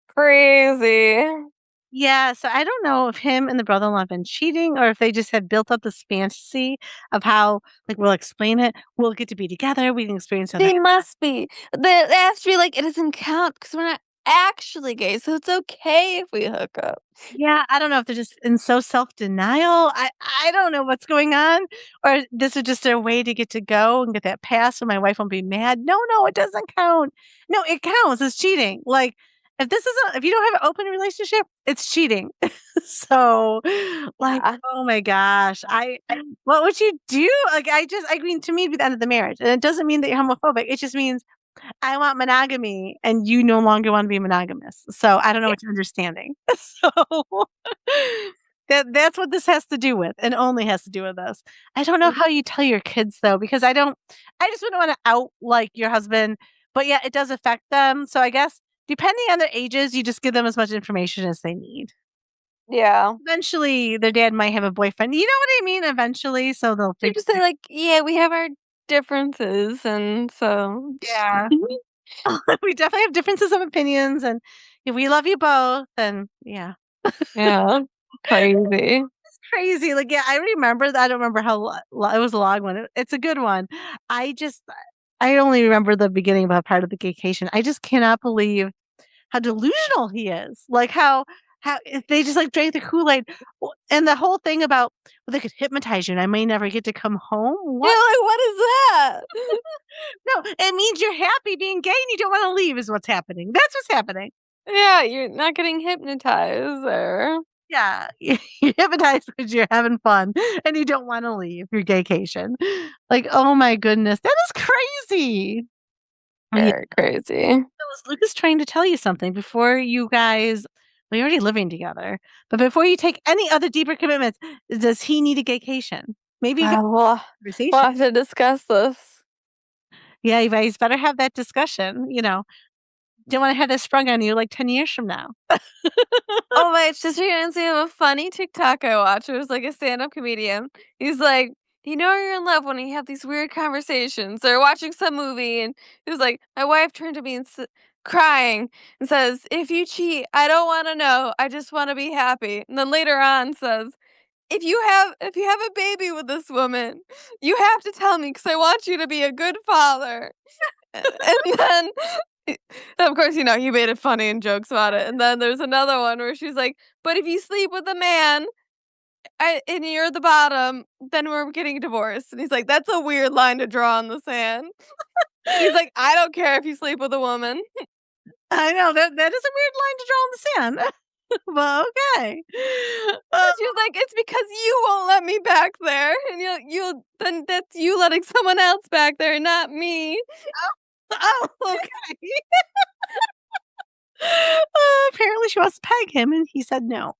Crazy. Yeah, so I don't know if him and the brother-in-law have been cheating or if they just have built up this fantasy of how, like, we'll explain it, we'll get to be together, we can experience other. They must be. They have to be like, it doesn't count because we're not actually gay, so it's okay if we hook up. Yeah, I don't know if they're just in so self-denial. I don't know what's going on, or this is just their way to get to go and get that pass so my wife won't be mad. No, no, it doesn't count. No, it counts. It's cheating. Like if you don't have an open relationship, it's cheating. So, like, Yeah. oh my gosh, what would you do? Like, I mean, to me, it'd be the end of the marriage, and it doesn't mean that you're homophobic. It just means I want monogamy and you no longer want to be monogamous. So I don't know Yeah. what you're understanding. So that's what this has to do with and only has to do with this. I don't know how you tell your kids though, because I just wouldn't want to out like your husband, but yeah, it does affect them. So I guess depending on their ages, you just give them as much information as they need. Yeah. Eventually their dad might have a boyfriend. You know what I mean? Eventually. So they'll You figure just say like, yeah, we have our differences, and so yeah. We definitely have differences of opinions and we love you both and yeah. yeah, crazy. It's crazy. Like, yeah, I remember that. I don't remember how it was a long one. It's a good one. I just I only remember the beginning of a part of the Gaycation. I just cannot believe how delusional he is. Like how if they just like drank the Kool-Aid and the whole thing about well, they could hypnotize you and I may never get to come home. What? You're like, what is that? No, it means you're happy being gay and you don't want to leave is what's happening. That's what's happening. Yeah, you're not getting hypnotized or Yeah, you're hypnotized because you're having fun and you don't wanna leave your gaycation. Like, oh my goodness, that is crazy. Yeah, very crazy. so is Lucas trying to tell you something before you guys well, you're already living together, but before you take any other deeper commitments, does he need a gaycation? Maybe you guys We'll conversation. have to discuss this. Yeah, you guys better have that discussion, you know. Don't wanna have that sprung on you like 10 years from now. Oh my sister Nancy have a funny TikTok I watch. It was like a stand-up comedian. He's like, you know you're in love when you have these weird conversations. They're watching some movie and he was like, my wife turned to me and crying and says, if you cheat, I don't want to know. I just want to be happy. And then later on says, if you have a baby with this woman, you have to tell me because I want you to be a good father. And then of course, he made it funny and jokes about it. And then there's another one where she's like, "But if you sleep with a man, and you're the bottom, then we're getting divorced." And he's like, "That's a weird line to draw in the sand." He's like, "I don't care if you sleep with a woman." I know that is a weird line to draw in the sand. Well, okay. She was like, "It's because you won't let me back there, and then that's you letting someone else back there, not me." Oh, okay. Apparently she wants to peg him, and he said no.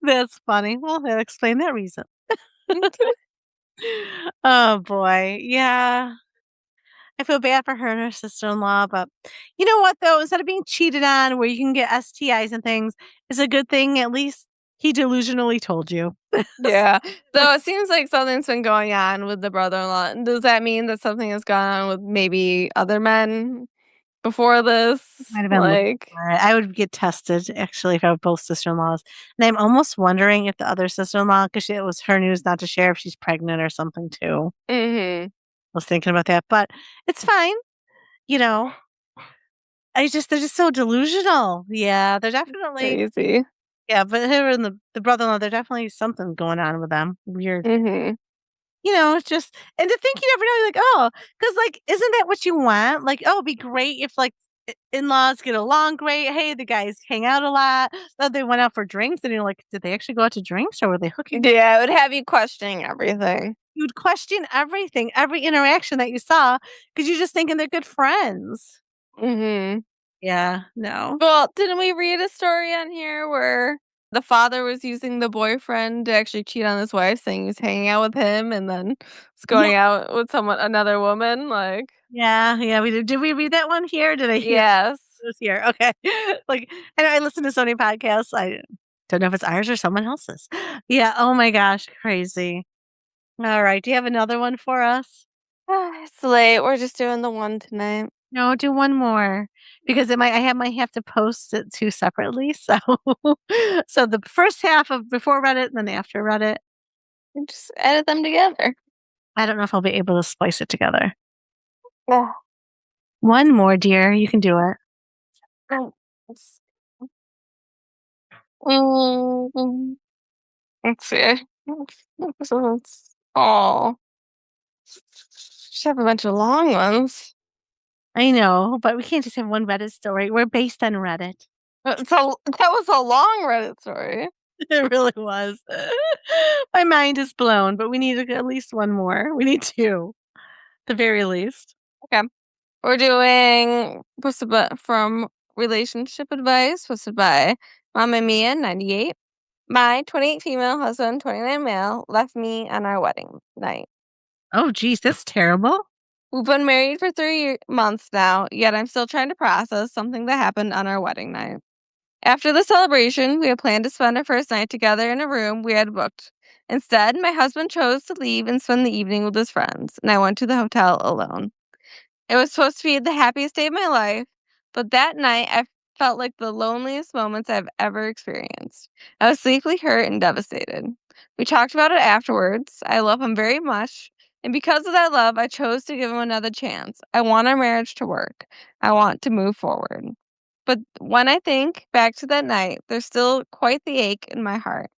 That's funny. Well, that explained that reason. Oh, boy. Yeah. I feel bad for her and her sister-in-law, but you know what, though? Instead of being cheated on where you can get STIs and things, it's a good thing at least he delusionally told you. Yeah. So it seems like something's been going on with the brother-in-law. Does that mean that something has gone on with maybe other men? before this? Might have been looking Like, for it. I would get tested actually if I have both sister-in-laws. And I'm almost wondering if the other sister-in-law, because it was her news not to share if she's pregnant or something too. mhm. I was thinking about that, but it's fine. You know, they're just so delusional. Yeah, they're definitely, Crazy. yeah, but her and the brother-in-law, there's definitely something going on with them. Weird. Mhm. It's just, and to think you never know, you're like, oh, because like, isn't that what you want? Like, oh, it'd be great if like in-laws get along great. Hey, the guys hang out a lot. Oh, they went out for drinks, and you're like, did they actually go out to drinks or were they hooking? Yeah, it would have you questioning everything. You'd question everything, every interaction that you saw, because you're just thinking they're good friends. Mhm. Yeah, no. Well, didn't we read a story on here where the father was using the boyfriend to actually cheat on his wife, saying he was hanging out with him and then was Yeah, going out with another woman? Like, yeah, we did. Did we read that one here? Did I hear yes. it was here? Okay. Like, and I listen to so many podcasts. I don't know if it's ours or someone else's. Yeah. Oh my gosh, crazy. All right. Do you have another one for us? It's late. We're just doing the one tonight. No, do one more because might have to post it two separately. So, so the first half of before Reddit and then after Reddit. Just edit them together. I don't know if I'll be able to splice it together. Ugh. One more, dear. You can do it. Um, let's mm, let's see. Oh, just have a bunch of long ones. I know, but we can't just have one Reddit story. We're based on Reddit. That was a long Reddit story. It really was. My mind is blown, but we need at least one more. We need two, the very least. Okay. We're doing posted from Relationship Advice, posted by Mama Mia 98. My 28 female husband, 29 male, left me on our wedding night. Oh, geez, that's terrible. We've been married for 3 months now, yet I'm still trying to process something that happened on our wedding night. After the celebration, we had planned to spend our first night together in a room we had booked. Instead, my husband chose to leave and spend the evening with his friends, and I went to the hotel alone. It was supposed to be the happiest day of my life, but that night I felt like the loneliest moments I've ever experienced. I was deeply hurt and devastated. We talked about it afterwards. I love him very much, and because of that love, I chose to give him another chance. I want our marriage to work. I want to move forward. But when I think back to that night, there's still quite the ache in my heart.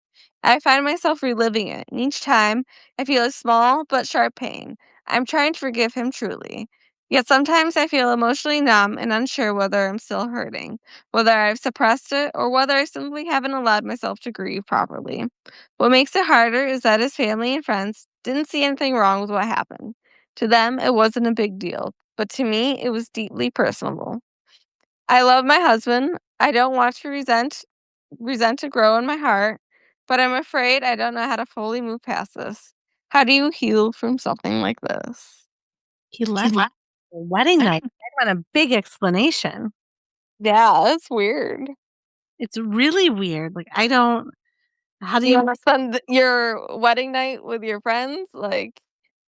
I find myself reliving it, and each time I feel a small but sharp pain. I'm trying to forgive him truly. Yet sometimes I feel emotionally numb and unsure whether I'm still hurting, whether I've suppressed it, or whether I simply haven't allowed myself to grieve properly. What makes it harder is that his family and friends didn't see anything wrong with what happened. To them, it wasn't a big deal, but to me, it was deeply personal. I love my husband. I don't want to resent to grow in my heart, but I'm afraid I don't know how to fully move past this. How do you heal from something like this? He left the wedding night. I want a big explanation. Yeah, that's weird. It's really weird. Like, I don't, how do You you, wanna spend your wedding night with your friends? Like,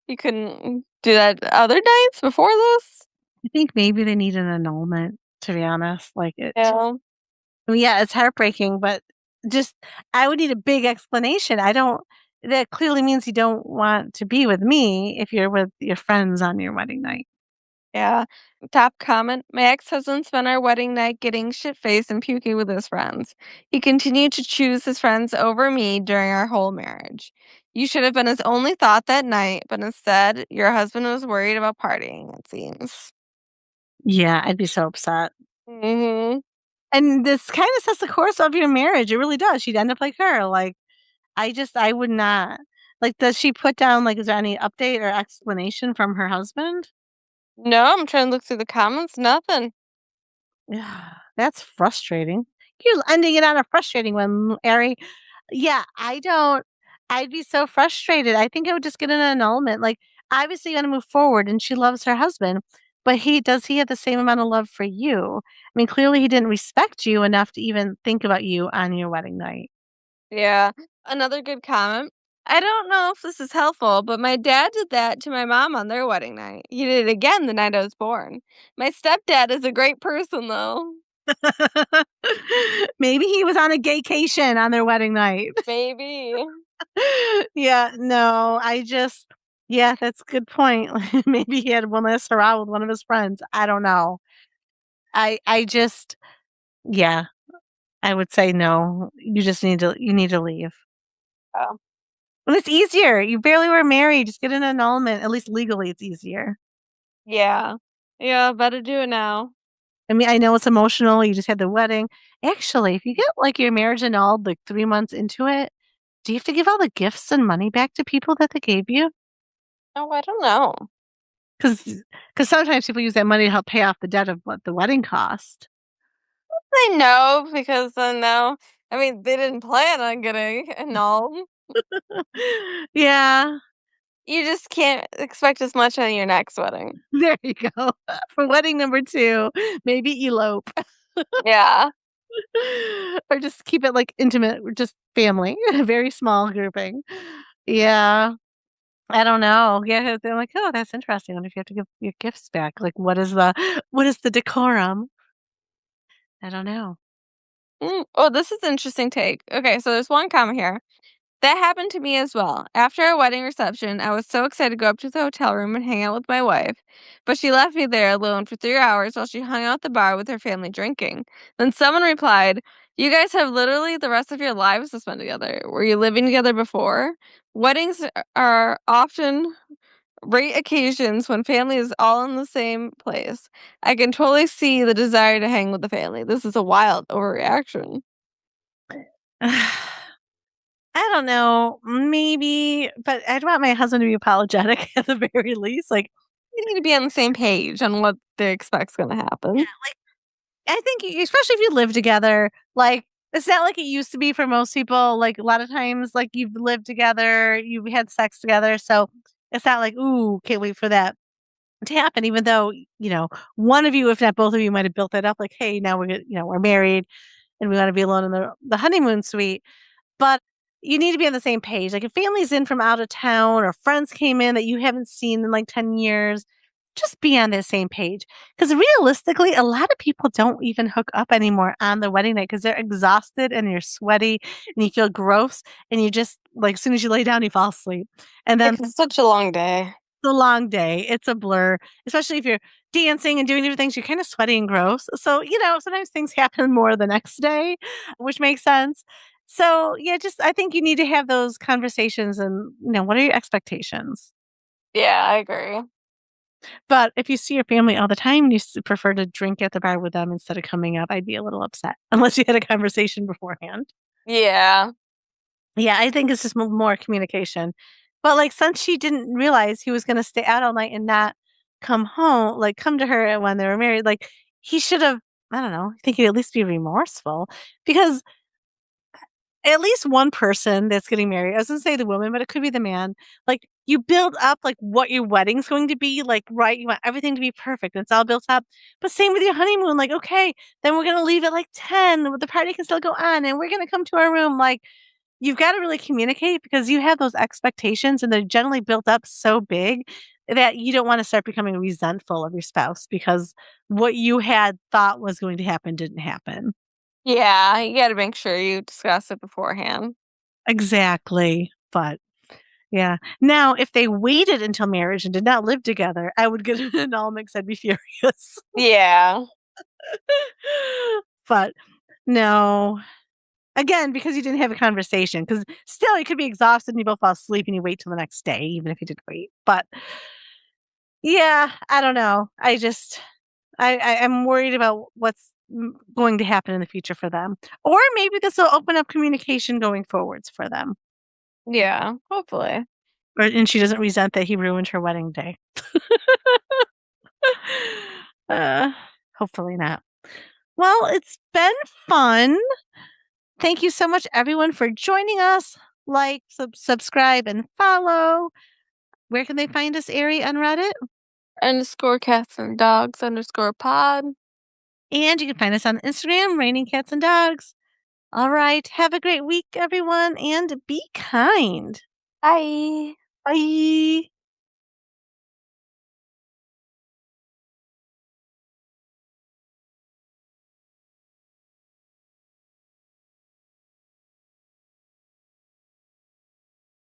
you couldn't do that other nights before this? I think maybe they need an annulment, to be honest. Like, Yeah. I mean, yeah, it's heartbreaking, but just, I would need a big explanation. That clearly means you don't want to be with me if you're with your friends on your wedding night. Yeah. Top comment. My ex-husband spent our wedding night getting shit-faced and puking with his friends. He continued to choose his friends over me during our whole marriage. You should have been his only thought that night, but instead, your husband was worried about partying, it seems. Yeah, I'd be so upset. Mhm. And this kind of sets the course of your marriage. It really does. She'd end up like her. Like, I would not. Like, does she put down, like, is there any update or explanation from her husband? No, I'm trying to look through the comments. Nothing. Yeah, that's frustrating. You're ending it on a frustrating one, Ari. Yeah, I'd be so frustrated. I think I would just get an annulment. Like, obviously, you want to move forward, and she loves her husband, but does he have the same amount of love for you? I mean, clearly, he didn't respect you enough to even think about you on your wedding night. Yeah. Another good comment. I don't know if this is helpful, but my dad did that to my mom on their wedding night. He did it again the night I was born. My stepdad is a great person, though. Maybe he was on a gaycation on their wedding night. Maybe. Yeah, no, yeah, that's a good point. Maybe he had one last hurrah with one of his friends. I don't know. I just yeah, I would say no. You need to leave. Oh. Well, it's easier. You barely were married. Just get an annulment. At least legally, it's easier. Yeah. Yeah, better do it now. I mean, I know it's emotional. You just had the wedding. Actually, if you get like your marriage annulled like 3 months into it, do you have to give all the gifts and money back to people that they gave you? Oh, I don't know. Because sometimes people use that money to help pay off the debt of what the wedding cost. I know because now, I mean, they didn't plan on getting annulled. Yeah, You just can't expect as much on your next wedding. there you go. For wedding number 2, maybe elope. Yeah. Or just keep it, like, intimate, just family, a very small grouping. Yeah, I don't know. Yeah, they're like, "Oh, that's interesting. I wonder if you have to give your gifts back." Like, what is the decorum? I don't know. Oh, this is an interesting take. Okay, so there's one comment here. That happened to me as well. After our wedding reception, I was so excited to go up to the hotel room and hang out with my wife, but she left me there alone for 3 hours while she hung out at the bar with her family drinking. Then someone replied, "You guys have literally the rest of your lives to spend together. Were you living together before? Weddings are often rare occasions when family is all in the same place. I can totally see the desire to hang with the family. This is a wild overreaction." I don't know, maybe, but I'd want my husband to be apologetic at the very least, like, You need to be on the same page on what they expect's gonna yeah, happen. like, I think especially if you live together, like, it's not like it used to be for most people, like, a lot of times, like, you've lived together, you've had sex together, so it's not like, "Ooh, can't wait for that to happen," even though, one of you, if not both of you, might have built that up, like, "Hey, now we're married, and we wanna be alone in the honeymoon suite." But you need to be on the same page. Like if family's in from out of town or friends came in that you haven't seen in like 10 years, just be on the same page. Because realistically, a lot of people don't even hook up anymore on the wedding night because they're exhausted and you're sweaty and you feel gross. And you just, like, as soon as you lay down, you fall asleep. And Yeah, then 'cause it's such a long day. it's a long day. It's a blur, especially if you're dancing and doing different things. You're kind of sweaty and gross. So, sometimes things happen more the next day, which makes sense. So, yeah, just I think you need to have those conversations and, what are your expectations? Yeah, I agree. But if you see your family all the time and you prefer to drink at the bar with them instead of coming up, I'd be a little upset unless you had a conversation beforehand. Yeah. Yeah, I think it's just more communication. But, like, since she didn't realize he was gonna stay out all night and not come to her when they were married, like, he should've I don't know, I think he'd at least be remorseful because at least one person that's getting married, I was gonna say the woman, but it could be the man, like, you build up, like, what your wedding's going to be, like, right? You want everything to be perfect, and it's all built up. But same with your honeymoon, like, "Okay, then we're gonna leave at, like, 10, the party can still go on, and we're gonna come to our room," like, you've gotta really communicate because you have those expectations, and they're generally built up so big that you don't wanna start becoming resentful of your spouse because what you had thought was going to happen didn't happen. Yeah, you gotta make sure you discuss it beforehand. Exactly, but yeah. Now, if they waited until marriage and did not live together, I would get an annulment 'cause I'd be furious. Yeah. But no. Again, because you didn't have a conversation. Because still you could be exhausted and you both fall asleep and you wait till the next day, even if you did wait. But yeah, I don't know. I'm worried about what's going to happen in the future for them. Or maybe this will open up communication going forwards for them. Yeah, hopefully. And she doesn't resent that he ruined her wedding day. uh, hopefully not. Well, it's been fun. Thank you so much, everyone, for joining us. Like, subscribe, and follow. Where can they find us, Ari, on Reddit? Underscore cats and dogs underscore pod. And you can find us on Instagram, Raining Cats and Dogs. All right. Have a great week, everyone, and be kind. Bye. Bye.